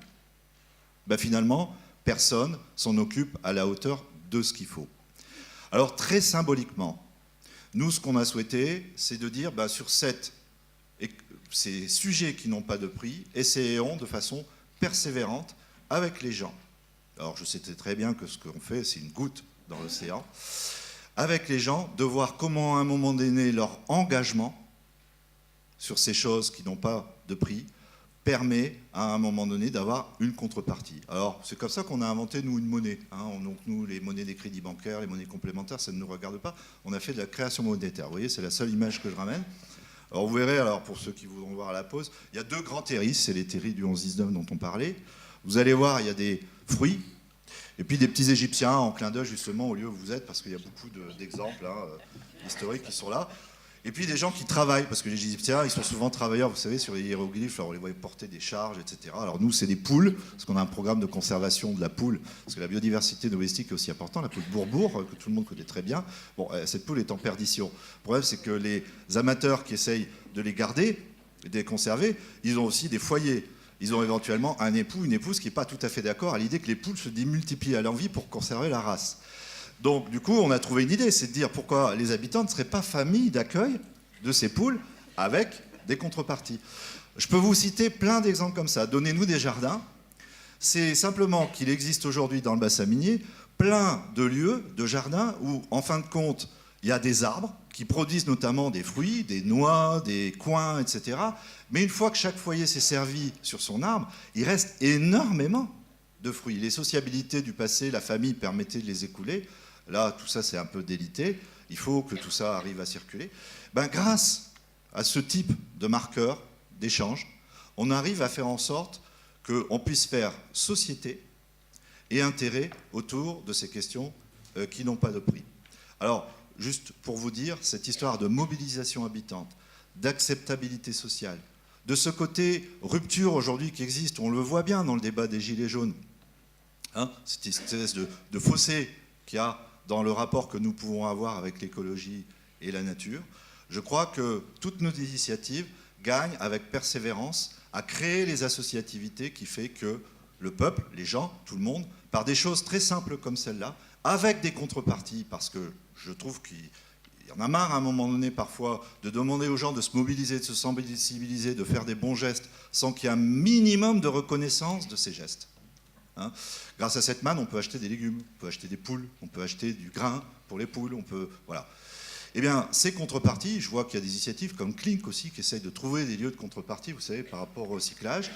finalement, personne s'en occupe à la hauteur de ce qu'il faut. Alors, très symboliquement, nous, ce qu'on a souhaité, c'est de dire, sur ces sujets qui n'ont pas de prix, essayons de façon persévérante avec les gens. Alors, je sais très bien que ce qu'on fait, c'est une goutte dans l'océan. Avec les gens, de voir comment, à un moment donné, leur engagement sur ces choses qui n'ont pas de prix permet à un moment donné d'avoir une contrepartie. Alors c'est comme ça qu'on a inventé nous une monnaie. Donc nous les monnaies des crédits bancaires, les monnaies complémentaires, ça ne nous regarde pas. On a fait de la création monétaire. Vous voyez, c'est la seule image que je ramène. Alors vous verrez, alors, pour ceux qui voudront voir à la pause, il y a 2 grands terris, c'est les terris du 11-19 dont on parlait. Vous allez voir, il y a des fruits, et puis des petits Égyptiens en clin d'œil justement au lieu où vous êtes, parce qu'il y a beaucoup d'exemples historiques qui sont là. Et puis des gens qui travaillent, parce que les Égyptiens, ils sont souvent travailleurs, vous savez, sur les hiéroglyphes, alors on les voit porter des charges, etc. Alors nous, c'est des poules, parce qu'on a un programme de conservation de la poule, parce que la biodiversité domestique est aussi importante, la poule bourbourg, que tout le monde connaît très bien. Bon, cette poule est en perdition. Le problème, c'est que les amateurs qui essayent de les garder, de les conserver, ils ont aussi des foyers. Ils ont éventuellement un époux, une épouse qui n'est pas tout à fait d'accord à l'idée que les poules se démultiplient à l'envi pour conserver la race. Donc, du coup, on a trouvé une idée, c'est de dire pourquoi les habitants ne seraient pas familles d'accueil de ces poules avec des contreparties. Je peux vous citer plein d'exemples comme ça. Donnez-nous des jardins. C'est simplement qu'il existe aujourd'hui dans le bassin minier plein de lieux, de jardins, où, en fin de compte, il y a des arbres qui produisent notamment des fruits, des noix, des coings, etc. Mais une fois que chaque foyer s'est servi sur son arbre, il reste énormément de fruits. Les sociabilités du passé, la famille permettait de les écouler. Là, tout ça, c'est un peu délité. Il faut que tout ça arrive à circuler. Grâce à ce type de marqueur, d'échange, on arrive à faire en sorte qu'on puisse faire société et intérêt autour de ces questions qui n'ont pas de prix. Alors, juste pour vous dire, cette histoire de mobilisation habitante, d'acceptabilité sociale, de ce côté rupture aujourd'hui qui existe, on le voit bien dans le débat des Gilets jaunes, cette espèce de fossé qu'il y a dans le rapport que nous pouvons avoir avec l'écologie et la nature. Je crois que toutes nos initiatives gagnent avec persévérance à créer les associativités qui fait que le peuple, les gens, tout le monde, par des choses très simples comme celle-là, avec des contreparties, parce que je trouve qu'il y en a marre à un moment donné parfois de demander aux gens de se mobiliser, de se sensibiliser, de faire des bons gestes, sans qu'il y ait un minimum de reconnaissance de ces gestes. Grâce à cette manne, on peut acheter des légumes, on peut acheter des poules, on peut acheter du grain pour les poules, on peut... Voilà. Eh bien, ces contreparties, je vois qu'il y a des initiatives comme Clink aussi qui essayent de trouver des lieux de contrepartie, vous savez, par rapport au recyclage,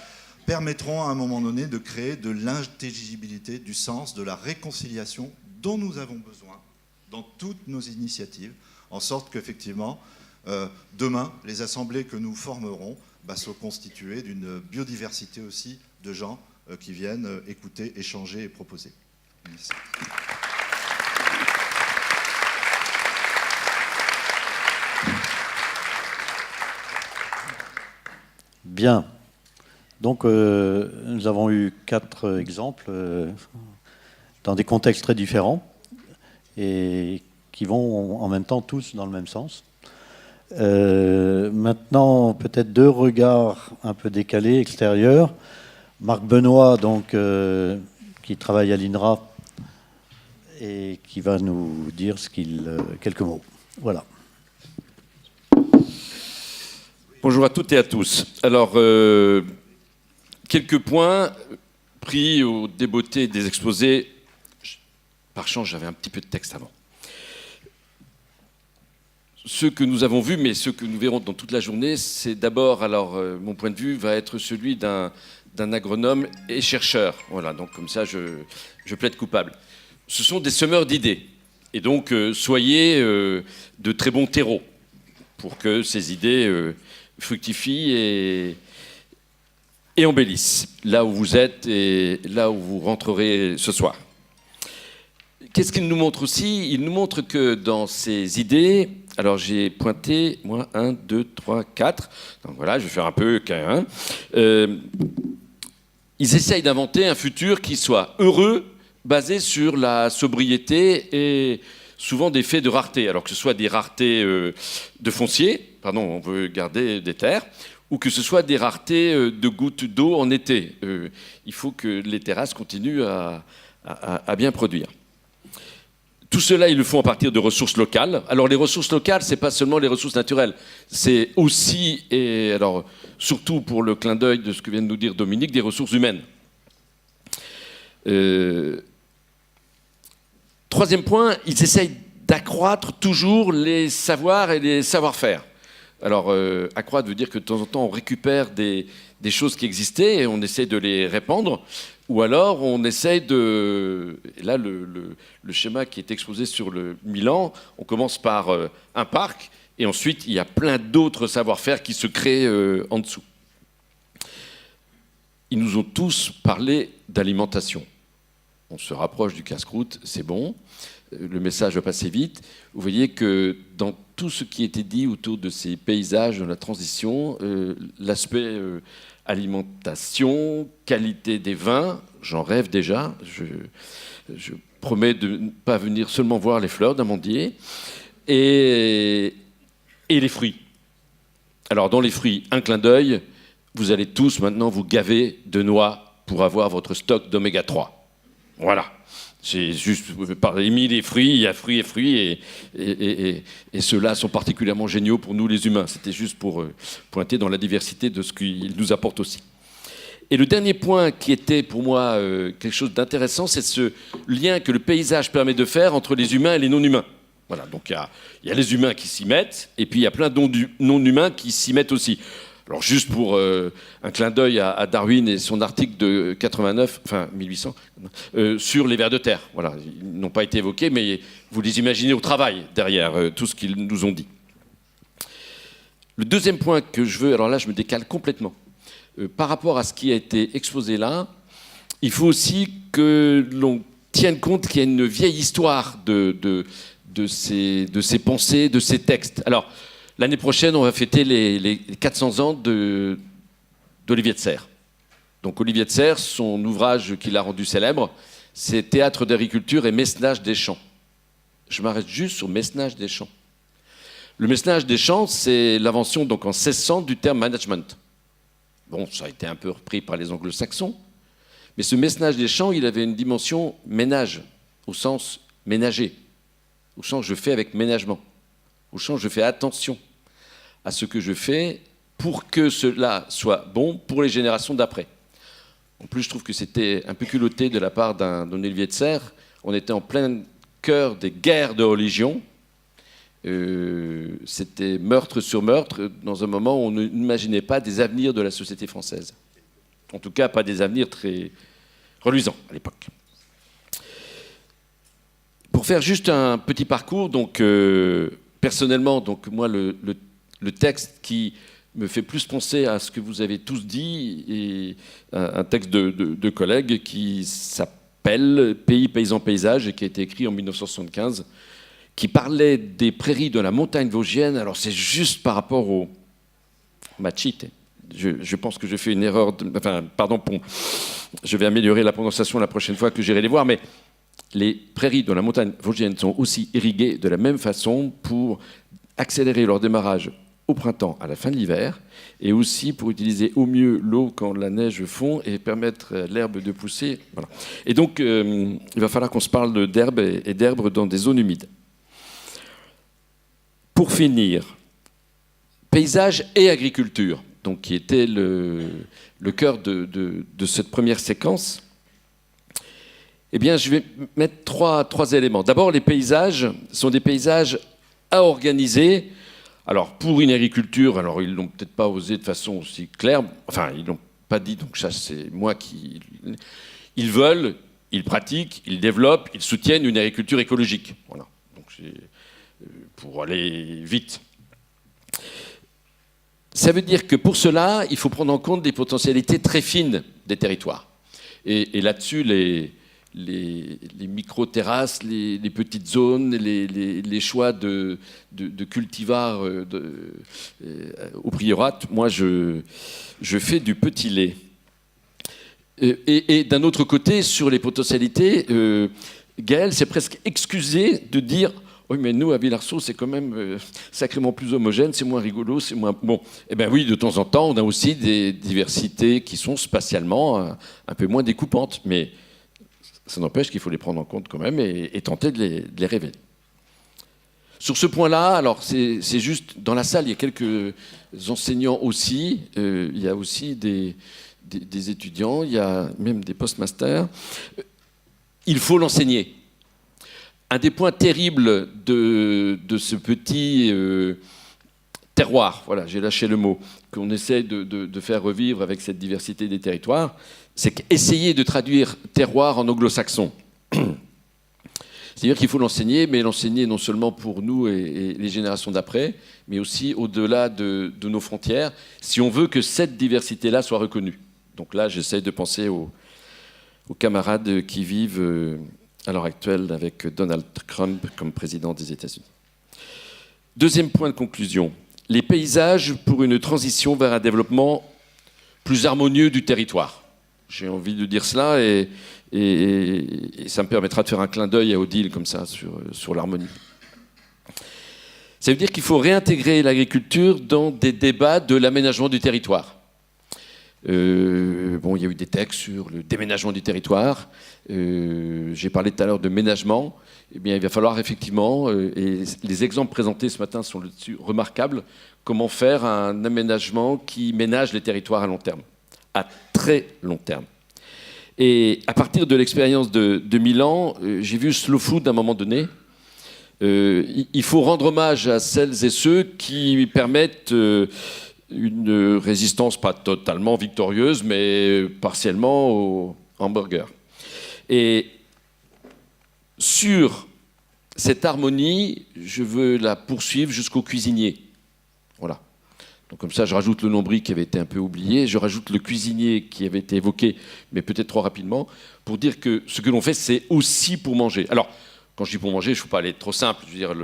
permettront à un moment donné de créer de l'intelligibilité, du sens, de la réconciliation dont nous avons besoin dans toutes nos initiatives, en sorte qu'effectivement, demain, les assemblées que nous formerons sont constituées d'une biodiversité aussi de gens qui viennent écouter, échanger et proposer. Merci. Bien. Donc, nous avons eu 4 exemples dans des contextes très différents et qui vont en même temps tous dans le même sens. Maintenant, peut-être 2 regards un peu décalés, extérieurs. Marc Benoît, donc, qui travaille à l'INRA et qui va nous dire quelques mots. Voilà. Bonjour à toutes et à tous. Alors, quelques points pris au débeauté des exposés. Par chance, j'avais un petit peu de texte avant. Ce que nous avons vu, mais ce que nous verrons dans toute la journée, c'est d'abord, alors, mon point de vue va être celui d'un agronome et chercheur. Voilà, donc comme ça, je plaide coupable. Ce sont des semeurs d'idées. Et donc, soyez de très bons terreaux pour que ces idées fructifient et embellissent là où vous êtes et là où vous rentrerez ce soir. Qu'est-ce qu'il nous montre aussi? Il nous montre que dans ces idées, alors j'ai pointé, moi, 1, 2, 3, 4, donc voilà, je vais faire un peu qu'un. Ils essayent d'inventer un futur qui soit heureux, basé sur la sobriété et souvent des faits de rareté, alors que ce soit des raretés de foncier, pardon, on veut garder des terres, ou que ce soit des raretés de gouttes d'eau en été. Il faut que les terrasses continuent à bien produire. Tout cela, ils le font à partir de ressources locales. Alors, les ressources locales, ce n'est pas seulement les ressources naturelles. C'est aussi, et alors, surtout pour le clin d'œil de ce que vient de nous dire Dominique, des ressources humaines. Troisième point, ils essayent d'accroître toujours les savoirs et les savoir-faire. Alors, accroître veut dire que de temps en temps, on récupère des choses qui existaient et on essaie de les répandre. Ou alors, on essaye de... Et là, le schéma qui est exposé sur le Milan, on commence par un parc, Et ensuite, il y a plein d'autres savoir-faire qui se créent en dessous. Ils nous ont tous parlé d'alimentation. On se rapproche du casse-croûte, c'est bon. Le message va passer vite. Vous voyez que dans tout ce qui était dit autour de ces paysages, de la transition, l'aspect alimentation, qualité des vins, j'en rêve déjà. Je promets de ne pas venir seulement voir les fleurs d'amandier. Et les fruits. Alors, dans les fruits, un clin d'œil, vous allez tous maintenant vous gaver de noix pour avoir votre stock d'oméga 3. Voilà. J'ai juste mis les fruits, il y a fruits et fruits, et ceux-là sont particulièrement géniaux pour nous les humains. C'était juste pour pointer dans la diversité de ce qu'ils nous apportent aussi. Et le dernier point qui était pour moi quelque chose d'intéressant, c'est ce lien que le paysage permet de faire entre les humains et les non-humains. Voilà, donc il y a les humains qui s'y mettent, et puis il y a plein de non-humains qui s'y mettent aussi. Alors juste pour un clin d'œil à Darwin et son article de 89, enfin 1800, sur les vers de terre. Voilà, ils n'ont pas été évoqués, mais vous les imaginez au travail derrière tout ce qu'ils nous ont dit. Le deuxième point que je veux, alors là je me décale complètement, par rapport à ce qui a été exposé là, il faut aussi que l'on tienne compte qu'il y a une vieille histoire de ces pensées, de ces textes. Alors, l'année prochaine, on va fêter les 400 ans d'Olivier de Serres. Donc, Olivier de Serres, son ouvrage qu'il a rendu célèbre, c'est Théâtre d'agriculture et Mesnage des champs. Je m'arrête juste sur Mesnage des champs. Le Mesnage des champs, c'est l'invention, donc en 1600, du terme management. Bon, ça a été un peu repris par les anglo-saxons, mais ce Mesnage des champs, il avait une dimension ménage, au sens ménager. Au sens je fais avec ménagement, au sens je fais attention à ce que je fais pour que cela soit bon pour les générations d'après. En plus, je trouve que c'était un peu culotté de la part d'un Olivier de Serres. On était en plein cœur des guerres de religion. C'était meurtre sur meurtre dans un moment où on n'imaginait pas des avenirs de la société française. En tout cas, pas des avenirs très reluisants à l'époque. Pour faire juste un petit parcours, donc personnellement, donc moi le texte qui me fait plus penser à ce que vous avez tous dit est un texte de collègues qui s'appelle Pays, paysans, paysages et qui a été écrit en 1975, qui parlait des prairies de la montagne vosgienne. Alors c'est juste par rapport au machite. Je pense que je fais une erreur. Je vais améliorer la prononciation la prochaine fois que j'irai les voir, mais les prairies de la montagne vosgienne sont aussi irriguées de la même façon pour accélérer leur démarrage au printemps, à la fin de l'hiver, et aussi pour utiliser au mieux l'eau quand la neige fond et permettre à l'herbe de pousser. Voilà. Et donc, il va falloir qu'on se parle d'herbe et d'herbe dans des zones humides. Pour finir, paysage et agriculture, donc, qui était le cœur de cette première séquence. Eh bien, je vais mettre trois éléments. D'abord, les paysages sont des paysages à organiser. Alors, pour une agriculture, alors ils l'ont peut-être pas osé de façon aussi claire. Enfin, ils l'ont pas dit, donc ça, c'est moi qui... Ils veulent, ils pratiquent, ils développent, ils soutiennent une agriculture écologique. Voilà. Donc, pour aller vite. Ça veut dire que pour cela, il faut prendre en compte des potentialités très fines des territoires. Et là-dessus, les micro-terrasses, les petites zones, les choix de cultivars au priorat, moi, je fais du petit lait. Et d'un autre côté, sur les potentialités, Gaël s'est presque excusé de dire « Oui, mais nous, à Villarceau, c'est quand même sacrément plus homogène, c'est moins rigolo, c'est moins... » Bon, eh bien oui, de temps en temps, on a aussi des diversités qui sont spatialement un peu moins découpantes, mais ça n'empêche qu'il faut les prendre en compte quand même et tenter de les révéler. Sur ce point-là, alors c'est juste, dans la salle, il y a quelques enseignants aussi, il y a aussi des étudiants, il y a même des postmasters. Il faut l'enseigner. Un des points terribles de ce petit terroir, voilà, j'ai lâché le mot, qu'on essaie de faire revivre avec cette diversité des territoires, c'est qu'essayer de traduire terroir en anglo-saxon, C'est-à-dire qu'il faut l'enseigner, mais l'enseigner non seulement pour nous et les générations d'après, mais aussi au-delà de nos frontières, si on veut que cette diversité-là soit reconnue. Donc là, j'essaie de penser aux camarades qui vivent à l'heure actuelle avec Donald Trump comme président des États-Unis. Deuxième point de conclusion, les paysages pour une transition vers un développement plus harmonieux du territoire. J'ai envie de dire cela et ça me permettra de faire un clin d'œil à Odile comme ça sur l'harmonie. Ça veut dire qu'il faut réintégrer l'agriculture dans des débats de l'aménagement du territoire. Il y a eu des textes sur le déménagement du territoire. J'ai parlé tout à l'heure de ménagement. Eh bien, il va falloir effectivement, et les exemples présentés ce matin sont là-dessus remarquables, comment faire un aménagement qui ménage les territoires à long terme, à très long terme. Et à partir de l'expérience de Milan, j'ai vu Slow Food à un moment donné. Il faut rendre hommage à celles et ceux qui permettent une résistance pas totalement victorieuse, mais partiellement au hamburger. Et sur cette harmonie, je veux la poursuivre jusqu'au cuisinier. Voilà. Donc comme ça, je rajoute le nombril qui avait été un peu oublié, je rajoute le cuisinier qui avait été évoqué, mais peut-être trop rapidement, pour dire que ce que l'on fait, c'est aussi pour manger. Alors, quand je dis pour manger, il ne faut pas aller trop simple. Je veux dire,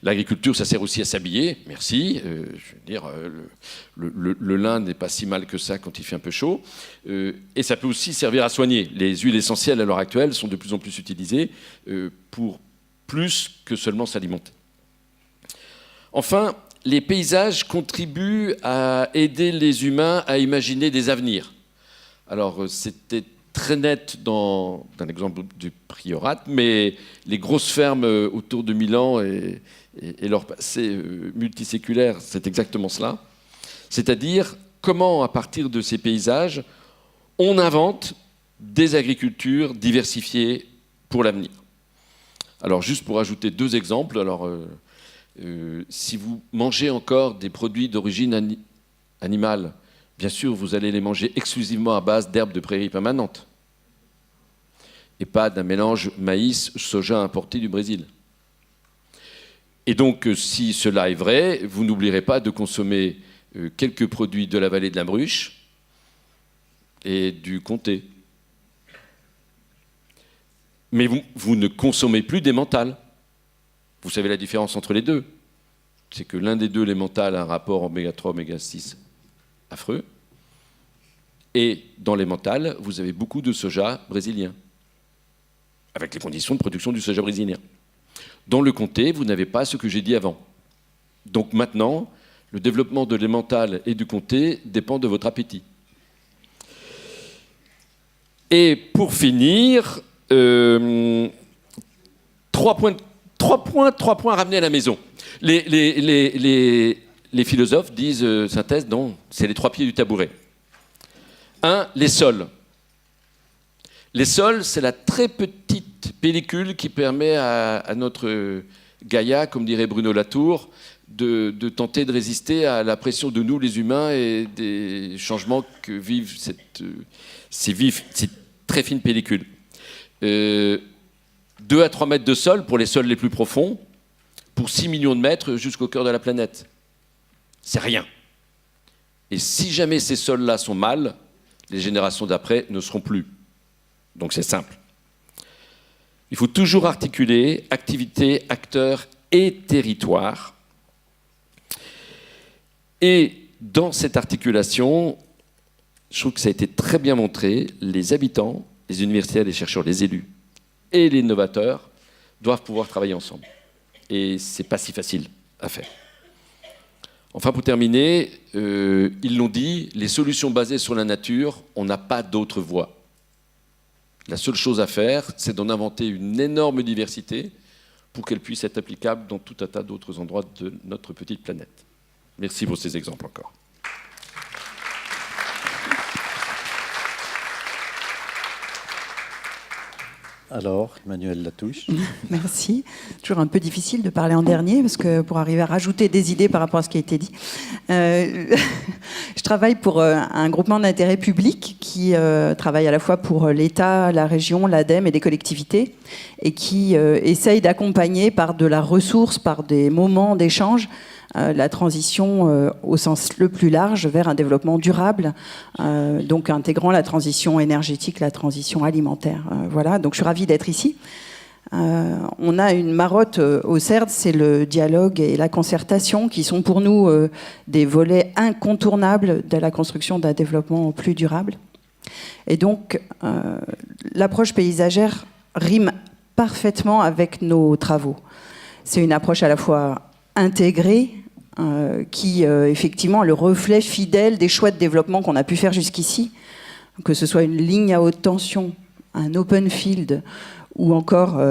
l'agriculture, ça sert aussi à s'habiller. Merci. Je veux dire, le lin n'est pas si mal que ça quand il fait un peu chaud. Et ça peut aussi servir à soigner. Les huiles essentielles, à l'heure actuelle, sont de plus en plus utilisées pour plus que seulement s'alimenter. Enfin, les paysages contribuent à aider les humains à imaginer des avenirs. Alors, c'était très net dans l'exemple du Priorat, mais les grosses fermes autour de Milan et leur passé multiséculaire, c'est exactement cela. C'est-à-dire comment, à partir de ces paysages, on invente des agricultures diversifiées pour l'avenir. Alors, juste pour ajouter 2 exemples, alors, si vous mangez encore des produits d'origine animale, bien sûr, vous allez les manger exclusivement à base d'herbes de prairie permanentes et pas d'un mélange maïs-soja importé du Brésil. Et donc, si cela est vrai, vous n'oublierez pas de consommer quelques produits de la vallée de la Bruche et du comté. Mais vous ne consommez plus d'emmental. Vous savez la différence entre les deux. C'est que l'un des deux, l'emmental, a un rapport oméga 3, oméga 6 affreux. Et dans l'emmental, vous avez beaucoup de soja brésilien, avec les conditions de production du soja brésilien. Dans le comté, vous n'avez pas ce que j'ai dit avant. Donc maintenant, le développement de l'emmental et du comté dépend de votre appétit. Et pour finir, 3 points ramenés à la maison. Les philosophes disent, synthèse, non, c'est les 3 pieds du tabouret. 1, les sols. Les sols, c'est la très petite pellicule qui permet à notre Gaïa, comme dirait Bruno Latour, de tenter de résister à la pression de nous, les humains, et des changements que vivent cette très fine pellicule. 2 à 3 mètres de sol pour les sols les plus profonds, pour 6 millions de mètres jusqu'au cœur de la planète. C'est rien. Et si jamais ces sols-là sont mal, les générations d'après ne seront plus. Donc c'est simple. Il faut toujours articuler activité, acteurs et territoire. Et dans cette articulation, je trouve que ça a été très bien montré, les habitants, les universitaires, les chercheurs, les élus et les innovateurs doivent pouvoir travailler ensemble. Et ce n'est pas si facile à faire. Enfin, pour terminer, ils l'ont dit, les solutions basées sur la nature, on n'a pas d'autre voie. La seule chose à faire, c'est d'en inventer une énorme diversité pour qu'elle puisse être applicable dans tout un tas d'autres endroits de notre petite planète. Merci pour ces exemples encore. Alors, Emmanuel Latouche. Merci. Toujours un peu difficile de parler en dernier, parce que pour arriver à rajouter des idées par rapport à ce qui a été dit. Je travaille pour un groupement d'intérêt public qui travaille à la fois pour l'État, la région, l'ADEME et des collectivités, et qui essaye d'accompagner par de la ressource, par des moments d'échange, la transition au sens le plus large vers un développement durable, donc intégrant la transition énergétique, la transition alimentaire. Voilà, donc je suis ravie d'être ici. On a une marotte au CERD, c'est le dialogue et la concertation qui sont pour nous des volets incontournables de la construction d'un développement plus durable. Et donc, l'approche paysagère rime parfaitement avec nos travaux. C'est une approche à la fois intégrée, qui effectivement le reflet fidèle des choix de développement qu'on a pu faire jusqu'ici, que ce soit une ligne à haute tension, un open field ou encore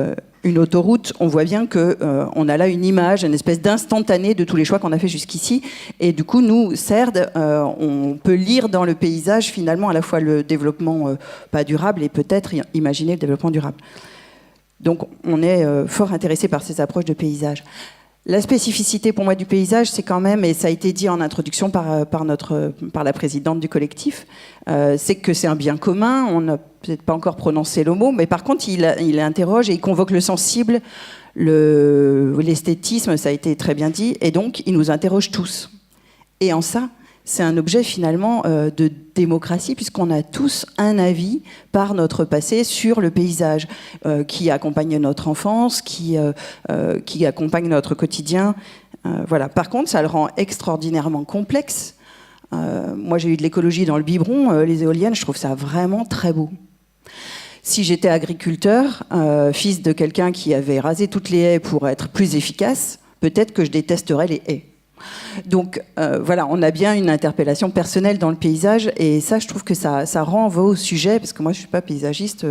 une autoroute. On voit bien qu'on a là une image, une espèce d'instantané de tous les choix qu'on a fait jusqu'ici. Et du coup, nous, CERD, on peut lire dans le paysage finalement à la fois le développement pas durable et peut-être imaginer le développement durable. Donc on est fort intéressé par ces approches de paysage. La spécificité pour moi du paysage, c'est quand même, et ça a été dit en introduction par la présidente du collectif, c'est que c'est un bien commun. On n'a peut-être pas encore prononcé le mot, mais par contre, il interroge et il convoque le sensible, l'esthétisme, ça a été très bien dit, et donc il nous interroge tous. Et en ça, c'est un objet finalement de démocratie, puisqu'on a tous un avis par notre passé sur le paysage qui accompagne notre enfance, qui accompagne notre quotidien. Voilà. Par contre, ça le rend extraordinairement complexe. Moi, j'ai eu de l'écologie dans le biberon. Les éoliennes, je trouve ça vraiment très beau. Si j'étais agriculteur, fils de quelqu'un qui avait rasé toutes les haies pour être plus efficace, peut-être que je détesterais les haies. Donc voilà, on a bien une interpellation personnelle dans le paysage, et ça, je trouve que ça renvoie au sujet, parce que moi, je ne suis pas paysagiste,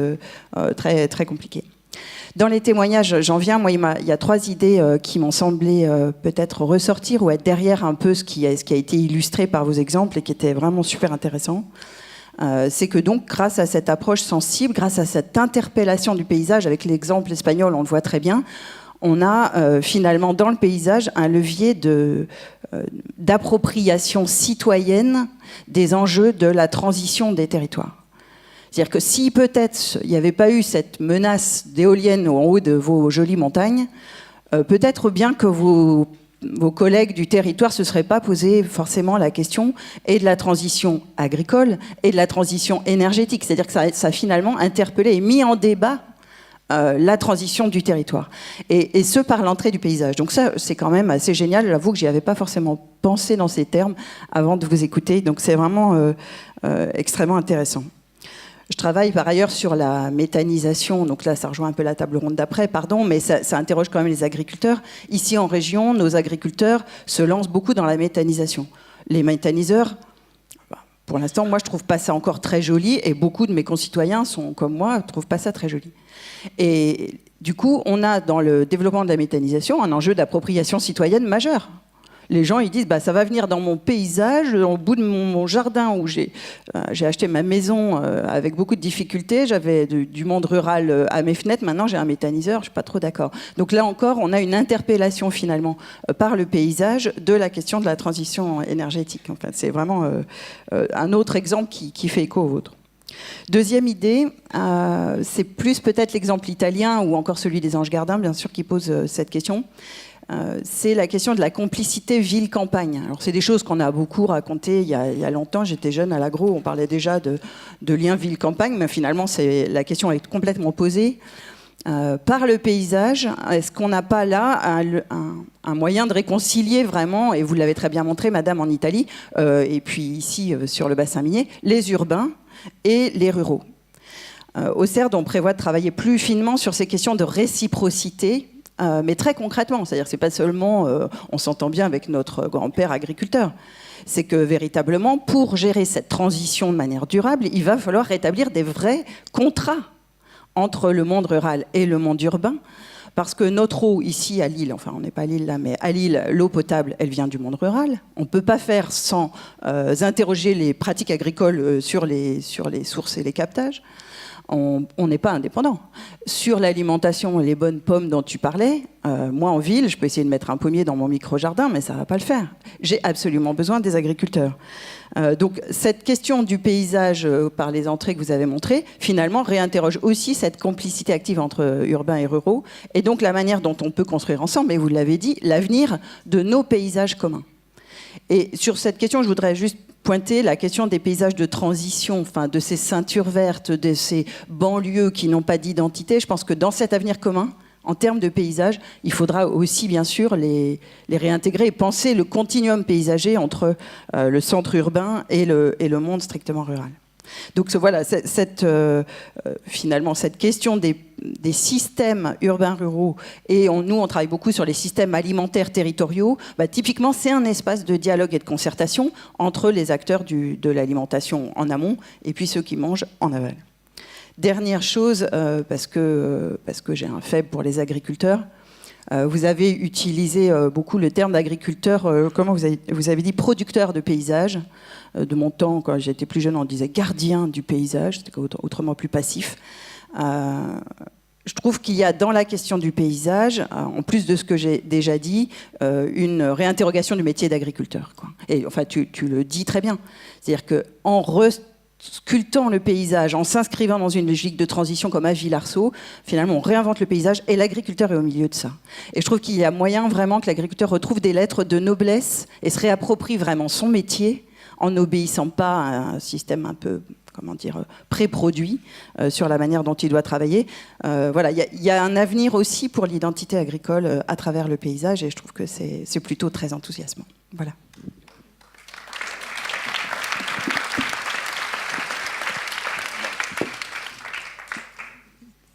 très, très compliqué. Dans les témoignages, j'en viens, moi, il y a 3 idées qui m'ont semblé peut-être ressortir ou être derrière un peu ce qui a été illustré par vos exemples et qui était vraiment super intéressant. C'est que donc, grâce à cette approche sensible, grâce à cette interpellation du paysage, avec l'exemple espagnol, on le voit très bien, on a finalement dans le paysage un levier d'appropriation citoyenne des enjeux de la transition des territoires. C'est-à-dire que si peut-être il n'y avait pas eu cette menace d'éoliennes en haut de vos jolies montagnes, peut-être bien que vos collègues du territoire ne se seraient pas posé forcément la question et de la transition agricole et de la transition énergétique. C'est-à-dire que ça a finalement interpellé et mis en débat la transition du territoire. Et ce par l'entrée du paysage. Donc ça, c'est quand même assez génial. J'avoue que j'y avais pas forcément pensé dans ces termes avant de vous écouter. Donc c'est vraiment extrêmement intéressant. Je travaille par ailleurs sur la méthanisation, donc là ça rejoint un peu la table ronde d'après, pardon, mais ça interroge quand même les agriculteurs. Ici en région, nos agriculteurs se lancent beaucoup dans la méthanisation. Les méthaniseurs, pour l'instant, moi je trouve pas ça encore très joli, et beaucoup de mes concitoyens sont comme moi, trouvent pas ça très joli. Et du coup, on a dans le développement de la méthanisation un enjeu d'appropriation citoyenne majeur. Les gens, ils disent, ça va venir dans mon paysage, au bout de mon jardin où j'ai acheté ma maison avec beaucoup de difficultés. J'avais du monde rural à mes fenêtres. Maintenant, j'ai un méthaniseur. Je suis pas trop d'accord. Donc là encore, on a une interpellation finalement par le paysage de la question de la transition énergétique. Enfin, c'est vraiment un autre exemple qui fait écho au vôtre. Deuxième idée, c'est plus peut-être l'exemple italien ou encore celui des Anges Gardins, bien sûr, qui pose cette question. C'est la question de la complicité ville-campagne. Alors c'est des choses qu'on a beaucoup racontées il y a longtemps. J'étais jeune à l'agro, on parlait déjà de lien ville-campagne, mais finalement la question est complètement posée. Par le paysage, est-ce qu'on n'a pas là un moyen de réconcilier vraiment, et vous l'avez très bien montré, madame, en Italie, et puis ici sur le bassin minier, les urbains et les ruraux. Au CERD, on prévoit de travailler plus finement sur ces questions de réciprocité, mais très concrètement, c'est-à-dire que c'est pas seulement on s'entend bien avec notre grand-père agriculteur, c'est que véritablement pour gérer cette transition de manière durable, il va falloir rétablir des vrais contrats entre le monde rural et le monde urbain, parce que notre eau ici à Lille, enfin on n'est pas à Lille là, mais à Lille, l'eau potable, elle vient du monde rural. On ne peut pas faire sans interroger les pratiques agricoles sur les sources et les captages. on n'est pas indépendant. Sur l'alimentation et les bonnes pommes dont tu parlais, moi en ville, je peux essayer de mettre un pommier dans mon micro-jardin, mais ça ne va pas le faire. J'ai absolument besoin des agriculteurs. Donc cette question du paysage par les entrées que vous avez montrées, finalement réinterroge aussi cette complicité active entre urbains et ruraux, et donc la manière dont on peut construire ensemble, et vous l'avez dit, l'avenir de nos paysages communs. Et sur cette question, je voudrais juste pointer la question des paysages de transition, enfin de ces ceintures vertes, de ces banlieues qui n'ont pas d'identité. Je pense que dans cet avenir commun, en termes de paysages, il faudra aussi bien sûr les réintégrer et penser le continuum paysager entre le centre urbain et le monde strictement rural. Donc voilà, finalement, cette question des systèmes urbains-ruraux, et nous, on travaille beaucoup sur les systèmes alimentaires territoriaux, typiquement, c'est un espace de dialogue et de concertation entre les acteurs de l'alimentation en amont et puis ceux qui mangent en aval. Dernière chose, parce que j'ai un faible pour les agriculteurs, vous avez utilisé beaucoup le terme d'agriculteur, comment vous avez dit producteur de paysages. De mon temps, quand j'étais plus jeune, on disait gardien du paysage, c'était autrement plus passif. Je trouve qu'il y a dans la question du paysage, en plus de ce que j'ai déjà dit, une réinterrogation du métier d'agriculteur, quoi. Et enfin, tu le dis très bien. C'est-à-dire qu'en sculptant le paysage, en s'inscrivant dans une logique de transition comme à Villarceau, finalement on réinvente le paysage et l'agriculteur est au milieu de ça. Et je trouve qu'il y a moyen vraiment que l'agriculteur retrouve des lettres de noblesse et se réapproprie vraiment son métier en n'obéissant pas à un système un peu, comment dire, pré-produit sur la manière dont il doit travailler. Voilà, il y a un avenir aussi pour l'identité agricole à travers le paysage et je trouve que c'est plutôt très enthousiasmant. Voilà.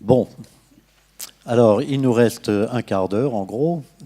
Bon, alors il nous reste un quart d'heure en gros.